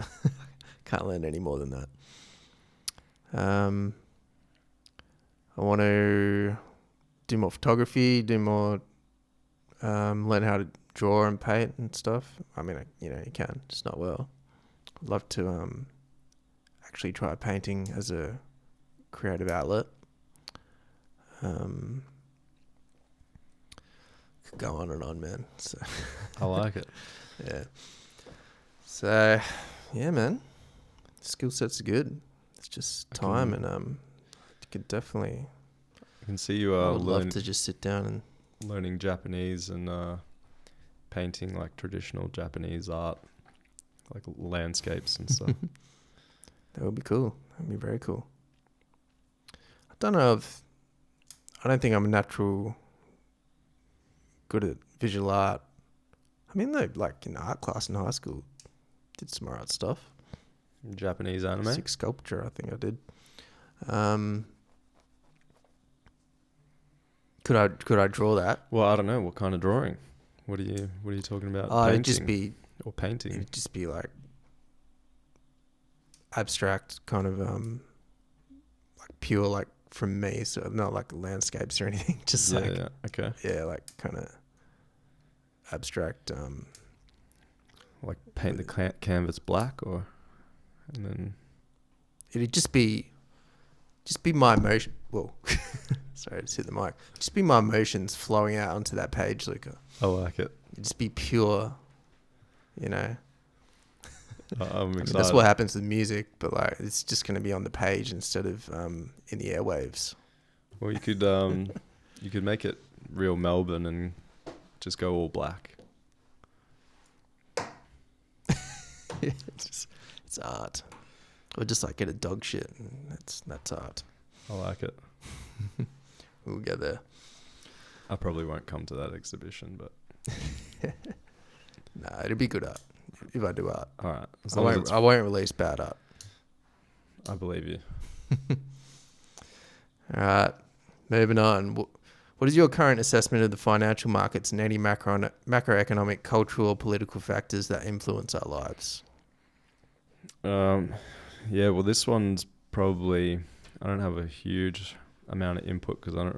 can't learn any more than that. I want to do more photography, do more, learn how to draw and paint and stuff. I mean, you can, just not well. I'd love to actually try painting as a creative outlet. Could go on and on, man. So I like it. Yeah. So, yeah, man. Skill sets are good. It's just time, and you could definitely. I can see you I would love to just sit down and learning Japanese and painting like traditional Japanese art, like landscapes and stuff. That would be cool. That'd be very cool. I don't think I'm natural good at visual art. I mean, like in art class in high school, did some art stuff. Japanese anime? Sick sculpture, I think I did. Could I draw that? Well, I don't know. What kind of drawing? What are you talking about? It'd just be painting. It'd just be like abstract, kind of like pure, like from me. So not like landscapes or anything. Just okay. Yeah, like kind of abstract. Like paint the canvas black, and then it'd just be my emotion. Whoa. Sorry, I just hit the mic. Just be my emotions flowing out onto that page, Luca. I like it. It'd just be pure, I'm excited. I mean, that's what happens with music, but like it's just going to be on the page instead of in the airwaves. Well, you could make it real Melbourne and just go all black. It's art. Or just like get a dog shit, and that's art. I like it. We'll get there. I probably won't come to that exhibition, but Nah, it'll be good art if I do art. All right. I won't release bad art. I believe you. All right. Moving on. What is your current assessment of the financial markets and any macroeconomic, cultural, or political factors that influence our lives? Yeah, well, this one's probably, I don't have a huge amount of input because I don't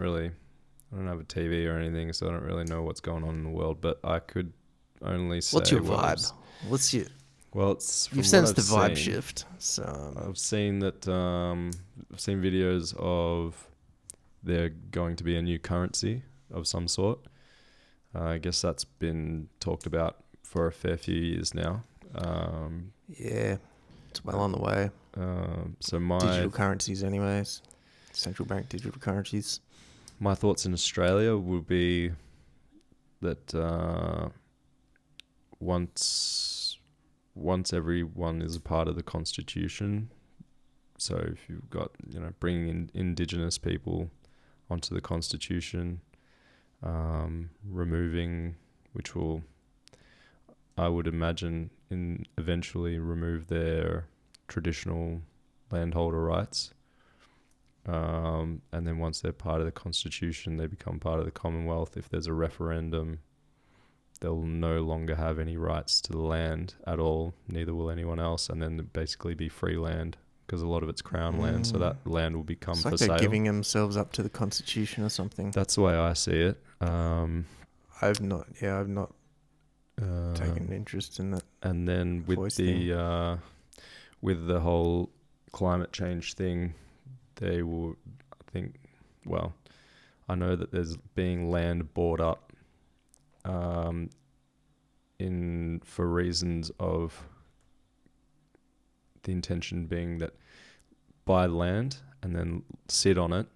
have a TV or anything, so I don't really know what's going on in the world, but I could only say... What's your vibe? Well, it's you've sensed the vibe shift. So I've seen that. I've seen videos of there going to be a new currency of some sort. I guess that's been talked about for a fair few years now. Yeah, it's well on the way. So my digital currencies, anyways, central bank digital currencies. My thoughts in Australia would be that once everyone is a part of the constitution, so if you've got, bringing in indigenous people onto the constitution, removing, which will, I would imagine, eventually remove their traditional landholder rights. And then once they're part of the constitution, they become part of the Commonwealth. If there's a referendum, they'll no longer have any rights to the land at all. Neither will anyone else, and then basically be free land because a lot of it's crown land. So that land will become It's for like they're sale. giving themselves up to the Constitution or something. That's the way I see it. I've not taken an interest in that. And then with the whole climate change thing, they will, I think, well, I know that there's being land bought up for reasons of the intention being that buy land and then sit on it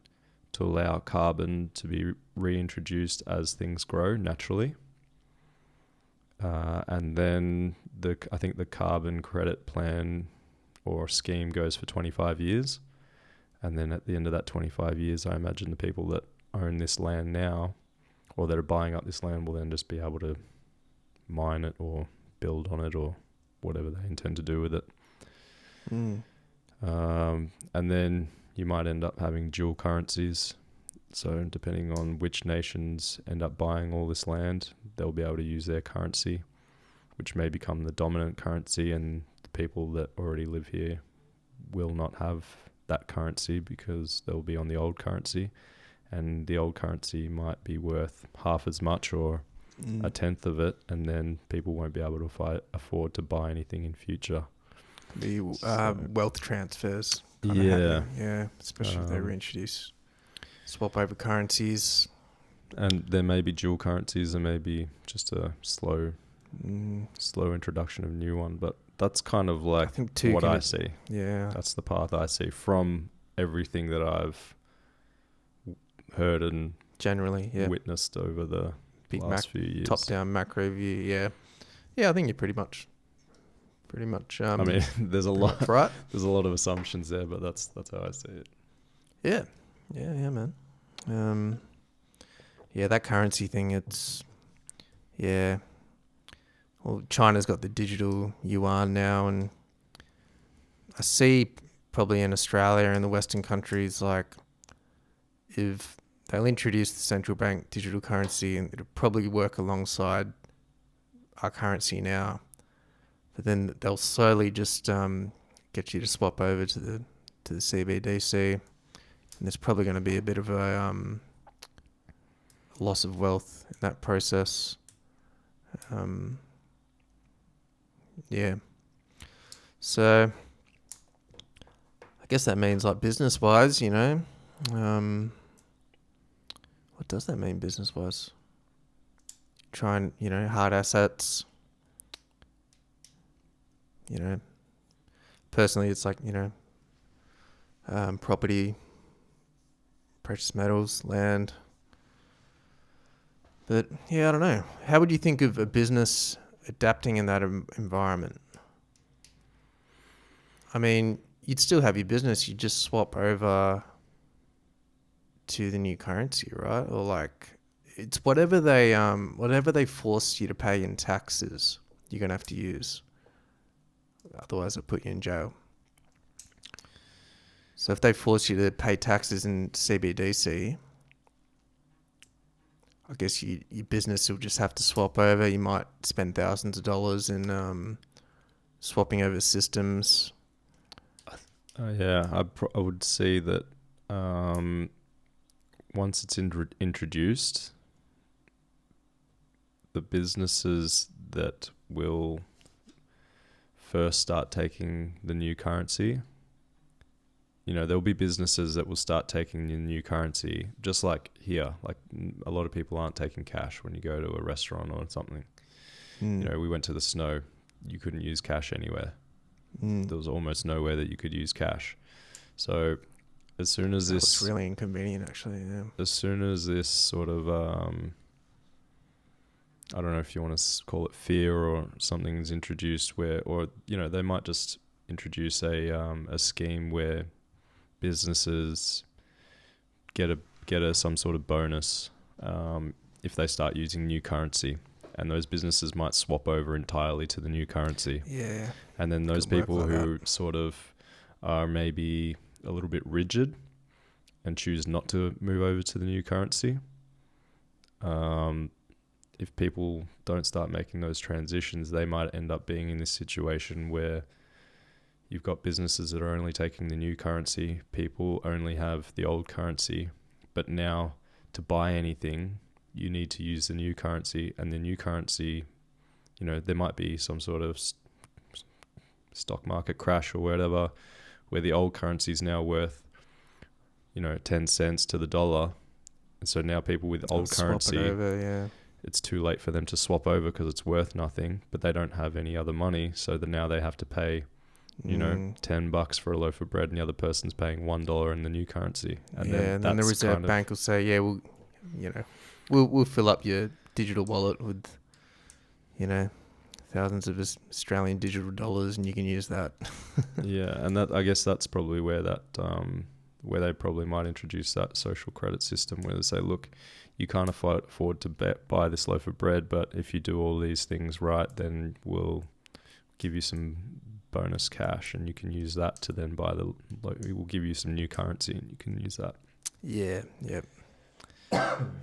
to allow carbon to be reintroduced as things grow naturally. And then I think the carbon credit plan or scheme goes for 25 years. And then at the end of that 25 years, I imagine the people that own this land now or that are buying up this land will then just be able to mine it or build on it or whatever they intend to do with it. And then you might end up having dual currencies. So depending on which nations end up buying all this land, they'll be able to use their currency, which may become the dominant currency, and the people that already live here will not have that currency because they'll be on the old currency, and the old currency might be worth half as much or a tenth of it, and then people won't be able to afford to buy anything in future. The wealth transfers. Yeah. Especially if they reintroduce swap over currencies. And there may be dual currencies, there may be just a slow introduction of a new one, but that's kind of like what I see. Yeah. That's the path I see from everything that I've heard and generally witnessed over the last few years. Top-down macro view, yeah. Yeah, I think you're pretty much I mean, there's a lot right? There's a lot of assumptions there, but that's how I see it. Yeah, man. That currency thing, well, China's got the digital yuan now, and I see probably in Australia and the Western countries, like, if they'll introduce the central bank digital currency, and it'll probably work alongside our currency now, but then they'll slowly just get you to swap over to the CBDC, and there's probably going to be a bit of a loss of wealth in that process. So I guess that means, like, business wise, what does that mean business wise? Try and, hard assets. Personally, it's like, property, precious metals, land. But yeah, I don't know. How would you think of a business adapting in that environment? I mean, you'd still have your business. You just swap over to the new currency, right? Or like, it's whatever they force you to pay in taxes, you're gonna have to use. Otherwise, they'll put you in jail. So if they force you to pay taxes in CBDC, I guess your business will just have to swap over. You might spend thousands of dollars in swapping over systems. I would say that once it's introduced, the businesses that will first start taking the new currency, there'll be businesses that will start taking the new currency, just like here. Like, a lot of people aren't taking cash when you go to a restaurant or something. We went to the snow. You couldn't use cash anywhere. There was almost nowhere that you could use cash. So as soon as It's really inconvenient, actually. Yeah. As soon as this sort of, I don't know if you want to call it fear or something's introduced they might just introduce a scheme where businesses get some sort of bonus if they start using new currency, and those businesses might swap over entirely to the new currency. Yeah. And then those people who sort of are maybe a little bit rigid and choose not to move over to the new currency, if people don't start making those transitions, they might end up being in this situation where you've got businesses that are only taking the new currency, people only have the old currency, but now to buy anything, you need to use the new currency, and the new currency, there might be some sort of stock market crash or whatever, where the old currency is now worth, 10 cents to the dollar. And so now people with old currency, it's too late for them to swap over because it's worth nothing, but they don't have any other money. So that now they have to pay, $10 for a loaf of bread, and the other person's paying $1 in the new currency. And then the Reserve Bank will say, we'll fill up your digital wallet with, thousands of Australian digital dollars, and you can use that. Yeah, and I guess that's probably where where they probably might introduce that social credit system, where they say, look, you can't afford to buy this loaf of bread, but if you do all these things right, then we'll give you some bonus cash, and you can use that to then buy we'll give you some new currency, and you can use that. Yeah, yep.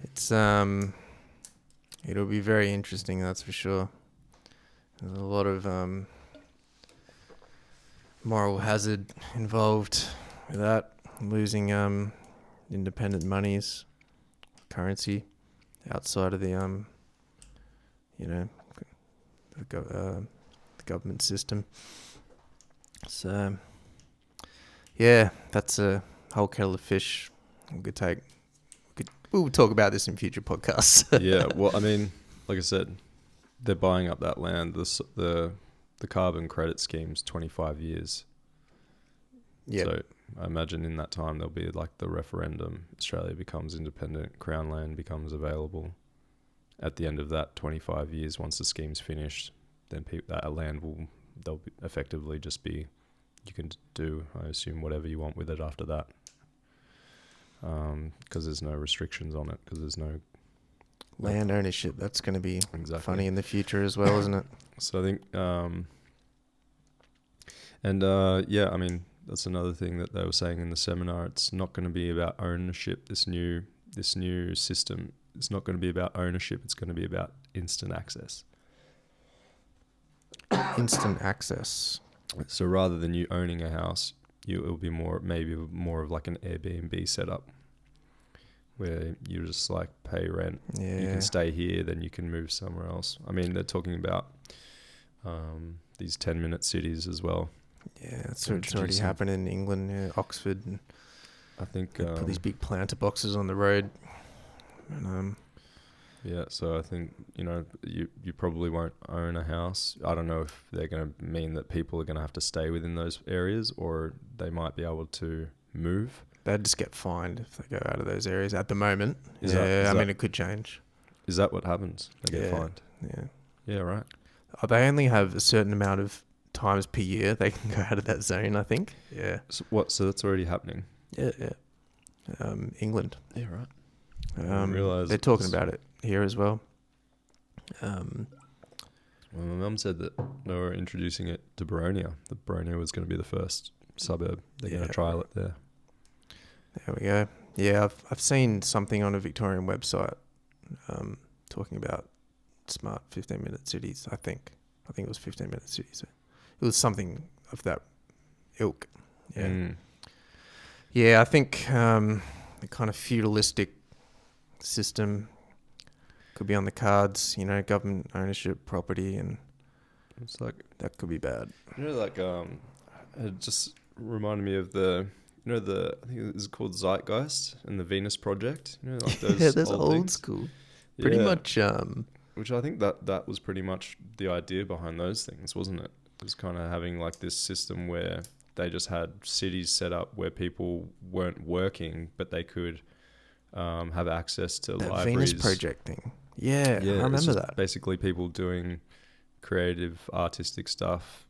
It's it'll be very interesting, that's for sure. There's a lot of moral hazard involved with that, losing independent monies, currency outside of the the government system. So that's a whole kettle of fish. We'll talk about this in future podcasts. Yeah, well, I mean, like I said, they're buying up that land. The carbon credit scheme's 25 years. Yeah. So I imagine in that time there'll be like the referendum. Australia becomes independent. Crown land becomes available. At the end of that 25 years, once the scheme's finished, then that land they'll effectively just be. You can do, I assume, whatever you want with it after that. Because there's no restrictions on it. Because there's no land ownership. That's going to be funny in the future as well, isn't it? So I think, I mean, that's another thing that they were saying in the seminar. It's not going to be about ownership. This new system, it's not going to be about ownership. It's going to be about instant access. Instant access. So rather than you owning a house, it'll be maybe more of like an Airbnb setup, where you just like pay rent. Yeah. You can stay here, then you can move somewhere else. I mean, they're talking about these 10-minute cities as well. Yeah, it's already happening in England, Oxford. And I think put these big planter boxes on the road. And, yeah, so I think, you probably won't own a house. I don't know if they're going to mean that people are going to have to stay within those areas, or they might be able to move. They'd just get fined if they go out of those areas at the moment. Is I mean, it could change. Is that what happens? They get fined? Yeah. Yeah, right. They only have a certain amount of times per year they can go out of that zone, I think. Yeah. So that's already happening? Yeah. England. Yeah, right. I didn't realise they're talking about it here as well. Well, my mum said that they were introducing it to Baronia. That Baronia was going to be the first suburb. They're going to trial it there. There we go. Yeah, I've seen something on a Victorian website talking about smart 15-minute cities, I think. I think it was 15-minute cities. It was something of that ilk. Yeah. Yeah, I think the kind of feudalistic system could be on the cards, government ownership, property, and it's like that could be bad. It just reminded me of I think it was called Zeitgeist and the Venus Project. Like those those old school. Pretty much. Which I think that was pretty much the idea behind those things, wasn't it? It was kind of having like this system where they just had cities set up where people weren't working, but they could have access to that libraries. Venus Project thing. Yeah, I remember that. Basically, people doing creative, artistic stuff,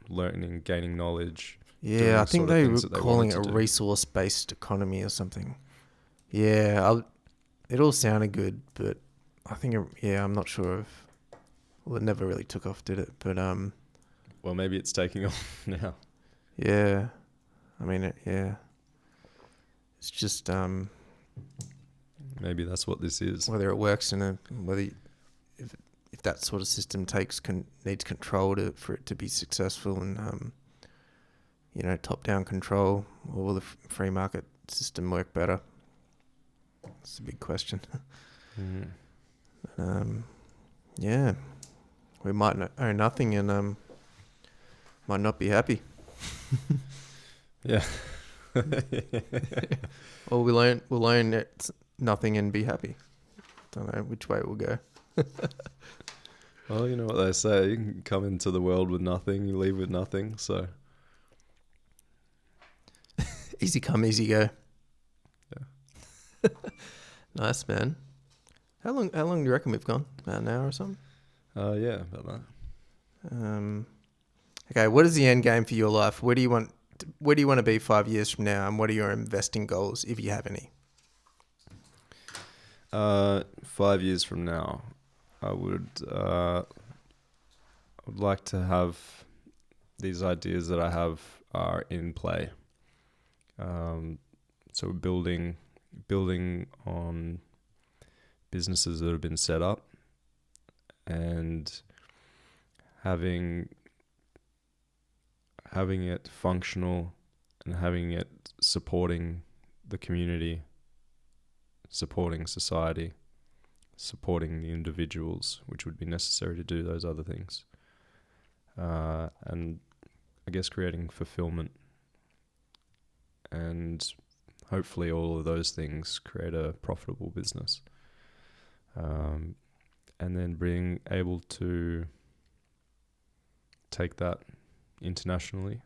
learning, gaining knowledge. Yeah, I think they were calling it a resource-based economy or something. Yeah, it all sounded good, but I think, I'm not sure if... Well, it never really took off, did it? But, well, maybe it's taking off now. Yeah. I mean, It's just, Maybe that's what this is. Whether it works if that sort of system needs control for it to be successful, and top down control, or will the free market system work better? It's a big question. Yeah, we might own nothing and might not be happy. Yeah. Or we'll own nothing and be happy. Don't know which way it will go. Well, you know what they say, you can come into the world with nothing, you leave with nothing, so. Easy come, easy go. Yeah. Nice, man. How long do you reckon we've gone? About an hour or something? Yeah, about that. Okay, what is the end game for your life? Where do you want to be 5 years from now, and what are your investing goals, if you have any? 5 years from now, I would like to have these ideas that I have are in play. So building on businesses that have been set up and having it functional and having it supporting the community, supporting society, supporting the individuals, which would be necessary to do those other things. And I guess creating fulfillment. And hopefully all of those things create a profitable business. And then being able to take that internationally.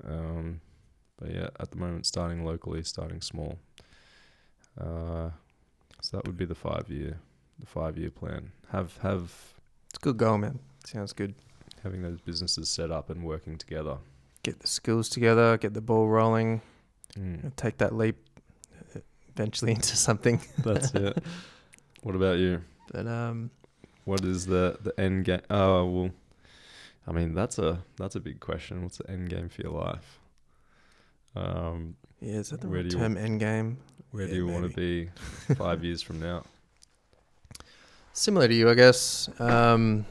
But yeah, at the moment, starting locally, starting small. So that would be the 5 year plan. Have It's a good goal, man. Sounds good. having those businesses set up and working together. Get the skills together, get the ball rolling, take that leap eventually into something. That's it. What about you? But What is the end game? Oh, well, I mean, that's a big question. What's the end game for your life? yeah, is that the where right do you- term, end game? Where do you want to be 5 years from now? Similar to you, I guess. I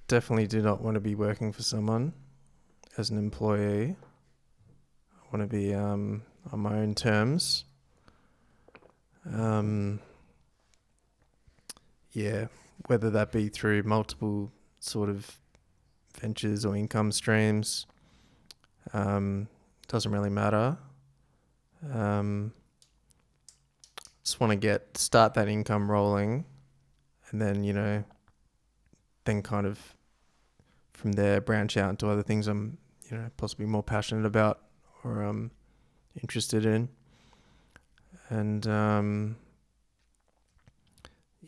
definitely do not want to be working for someone as an employee. I want to be on my own terms. Yeah, whether that be through multiple sort of ventures or income streams, doesn't really matter. Just want to start that income rolling, and then then kind of from there branch out into other things I'm possibly more passionate about or interested in, and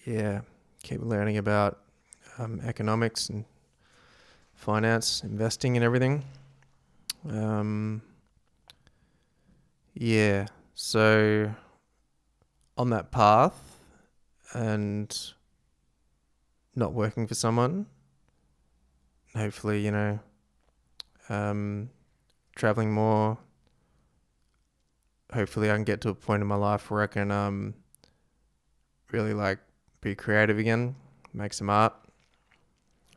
yeah, keep learning about economics and finance, investing and everything. Yeah, so on that path and not working for someone, hopefully, traveling more. Hopefully I can get to a point in my life where I can really be creative again, make some art,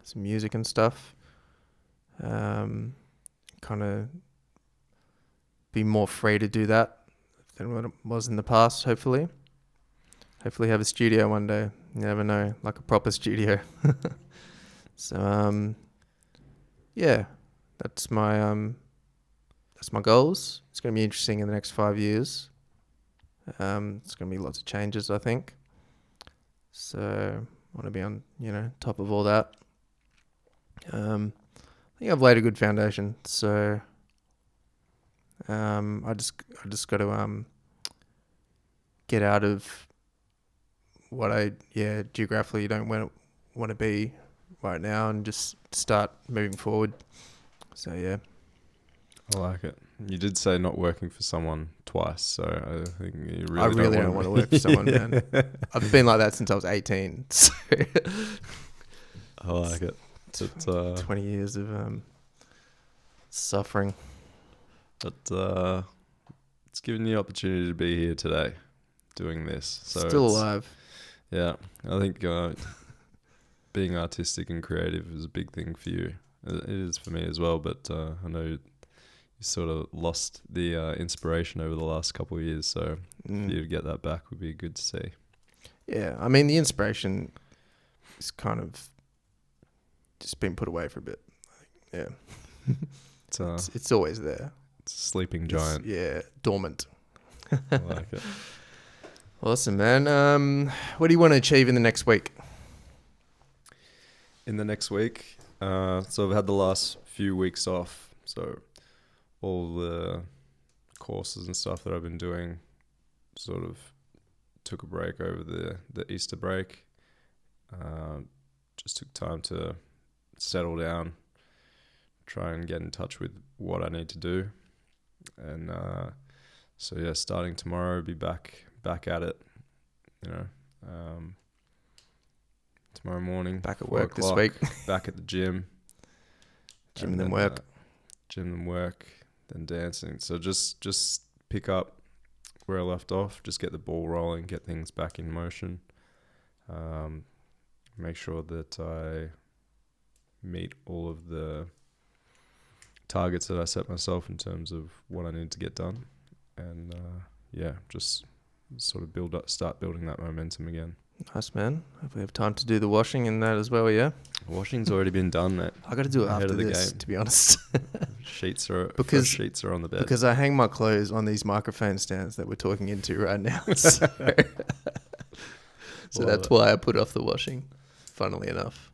some music and stuff. Kind of be more free to do that than what it was in the past, hopefully. Hopefully have a studio one day. You never know, like a proper studio. So, yeah, that's my goals. It's going to be interesting in the next 5 years. It's going to be lots of changes, I think. So I want to be on, top of all that. I think I've laid a good foundation. So I just got to get out of what I geographically don't want to be right now and just start moving forward. So yeah. I like it. You did say not working for someone twice, so I think you really I really don't want to work for someone, man. I've been like that since I was 18. So I like it. But, 20 years of suffering. But it's given you the opportunity to be here today. doing this. So Still alive. Yeah, I think being artistic and creative is a big thing for you. It is for me as well, but I know you sort of lost the inspiration over the last couple of years, so for you to get that back would be good to see. Yeah, I mean, the inspiration is kind of just been put away for a bit. Yeah. It's always there. It's a sleeping giant. Dormant. I like it. Awesome, man. What do you want to achieve in the next week? In the next week, so I've had the last few weeks off, so all the courses and stuff that I've been doing sort of took a break over the Easter break. Just took time to settle down, try and get in touch with what I need to do. And so yeah, starting tomorrow, be back at it, tomorrow morning. Back at work this week. Back at the gym. Gym and then work. Gym and work, then dancing. So just pick up where I left off, just get the ball rolling, get things back in motion. Make sure that I meet all of the targets that I set myself in terms of what I need to get done. And just sort of start building that momentum again. Nice, man. Hope we have time to do the washing and that as well, yeah? Washing's already been done, mate. I got to do it Ahead after of the this, game. to be honest. Fresh sheets are on the bed. Because I hang my clothes on these microphone stands that we're talking into right now. So that's why I put off the washing, funnily enough.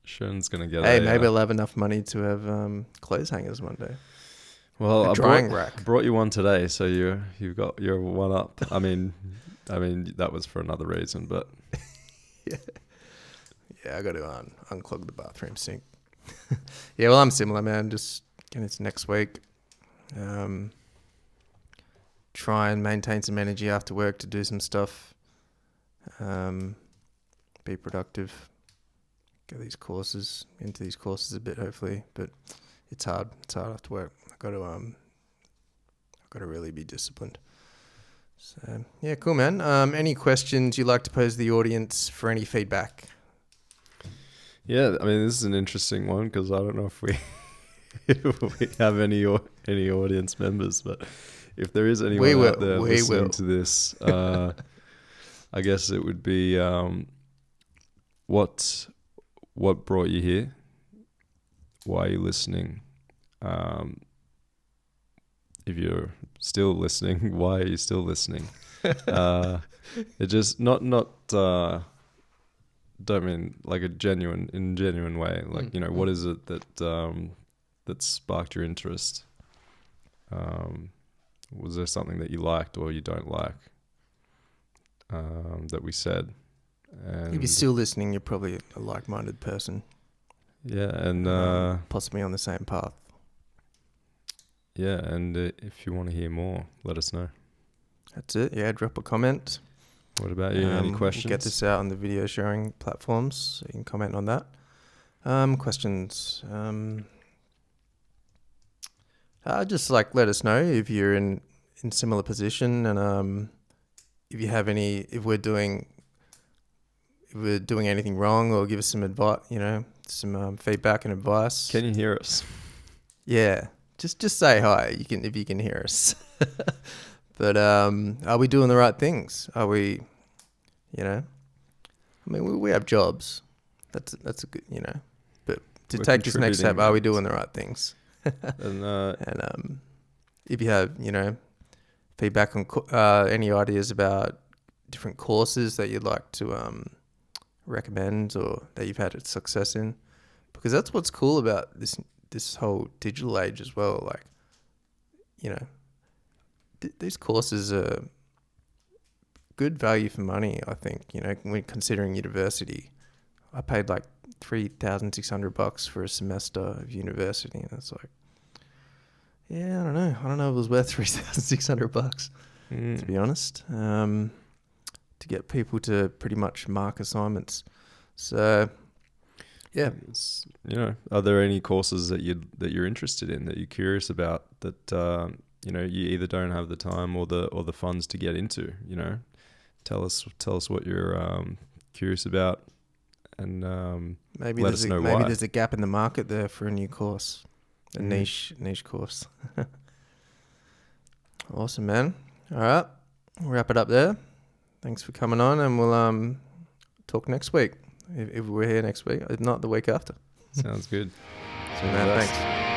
Shern's going to get maybe I'll have enough money to have clothes hangers one day. Well, rack. I brought you one today, so you've got your one up. I mean that was for another reason, but yeah, I got to unclog the bathroom sink. Yeah, well, I'm similar, man. Just getting into next week. Try and maintain some energy after work to do some stuff. Be productive. Get into these courses a bit, hopefully, but it's hard. It's hard after work. I've got to really be disciplined. So yeah, cool, man. Any questions you'd like to pose to the audience for any feedback? Yeah, I mean, this is an interesting one because I don't know if we we have any audience members, but if there is anyone out there listening to this, I guess it would be what brought you here? Why are you listening? If you're still listening, why are you still listening? It just not don't mean like in a genuine way. Like, what is it that sparked your interest? Was there something that you liked or you don't like that we said? And if you're still listening, you're probably a like-minded person. Yeah, and possibly on the same path. Yeah, and if you want to hear more, let us know. That's it. Yeah, drop a comment. What about you? Any questions? We'll get this out on the video sharing platforms, so you can comment on that. Questions. Just let us know if you're in similar position, and if you have if we're doing anything wrong, or give us some advice. Some feedback and advice. Can you hear us? Yeah. Just say hi. If you can hear us. But are we doing the right things? Are we, I mean, we have jobs. That's a good, But to take this next step, are we doing the right things? And if you have, feedback on any ideas about different courses that you'd like to recommend or that you've had success in, because that's what's cool about this whole digital age as well. Like, these courses are good value for money, I think. When considering university, I paid like $3,600 for a semester of university, and it's like, yeah, I don't know if it was worth $3,600 to be honest, to get people to pretty much mark assignments. So yeah, are there any courses that you're interested in, that you're curious about, that you either don't have the time or the funds to get into? tell us what you're curious about, and Maybe let there's us know maybe why. there's a gap in the market there for a new course, a Mhm. niche course. Awesome, man. All right, we'll wrap it up there. Thanks for coming on, and we'll talk next week if we're here next week. If not, the week after. Sounds good. So, man, thanks.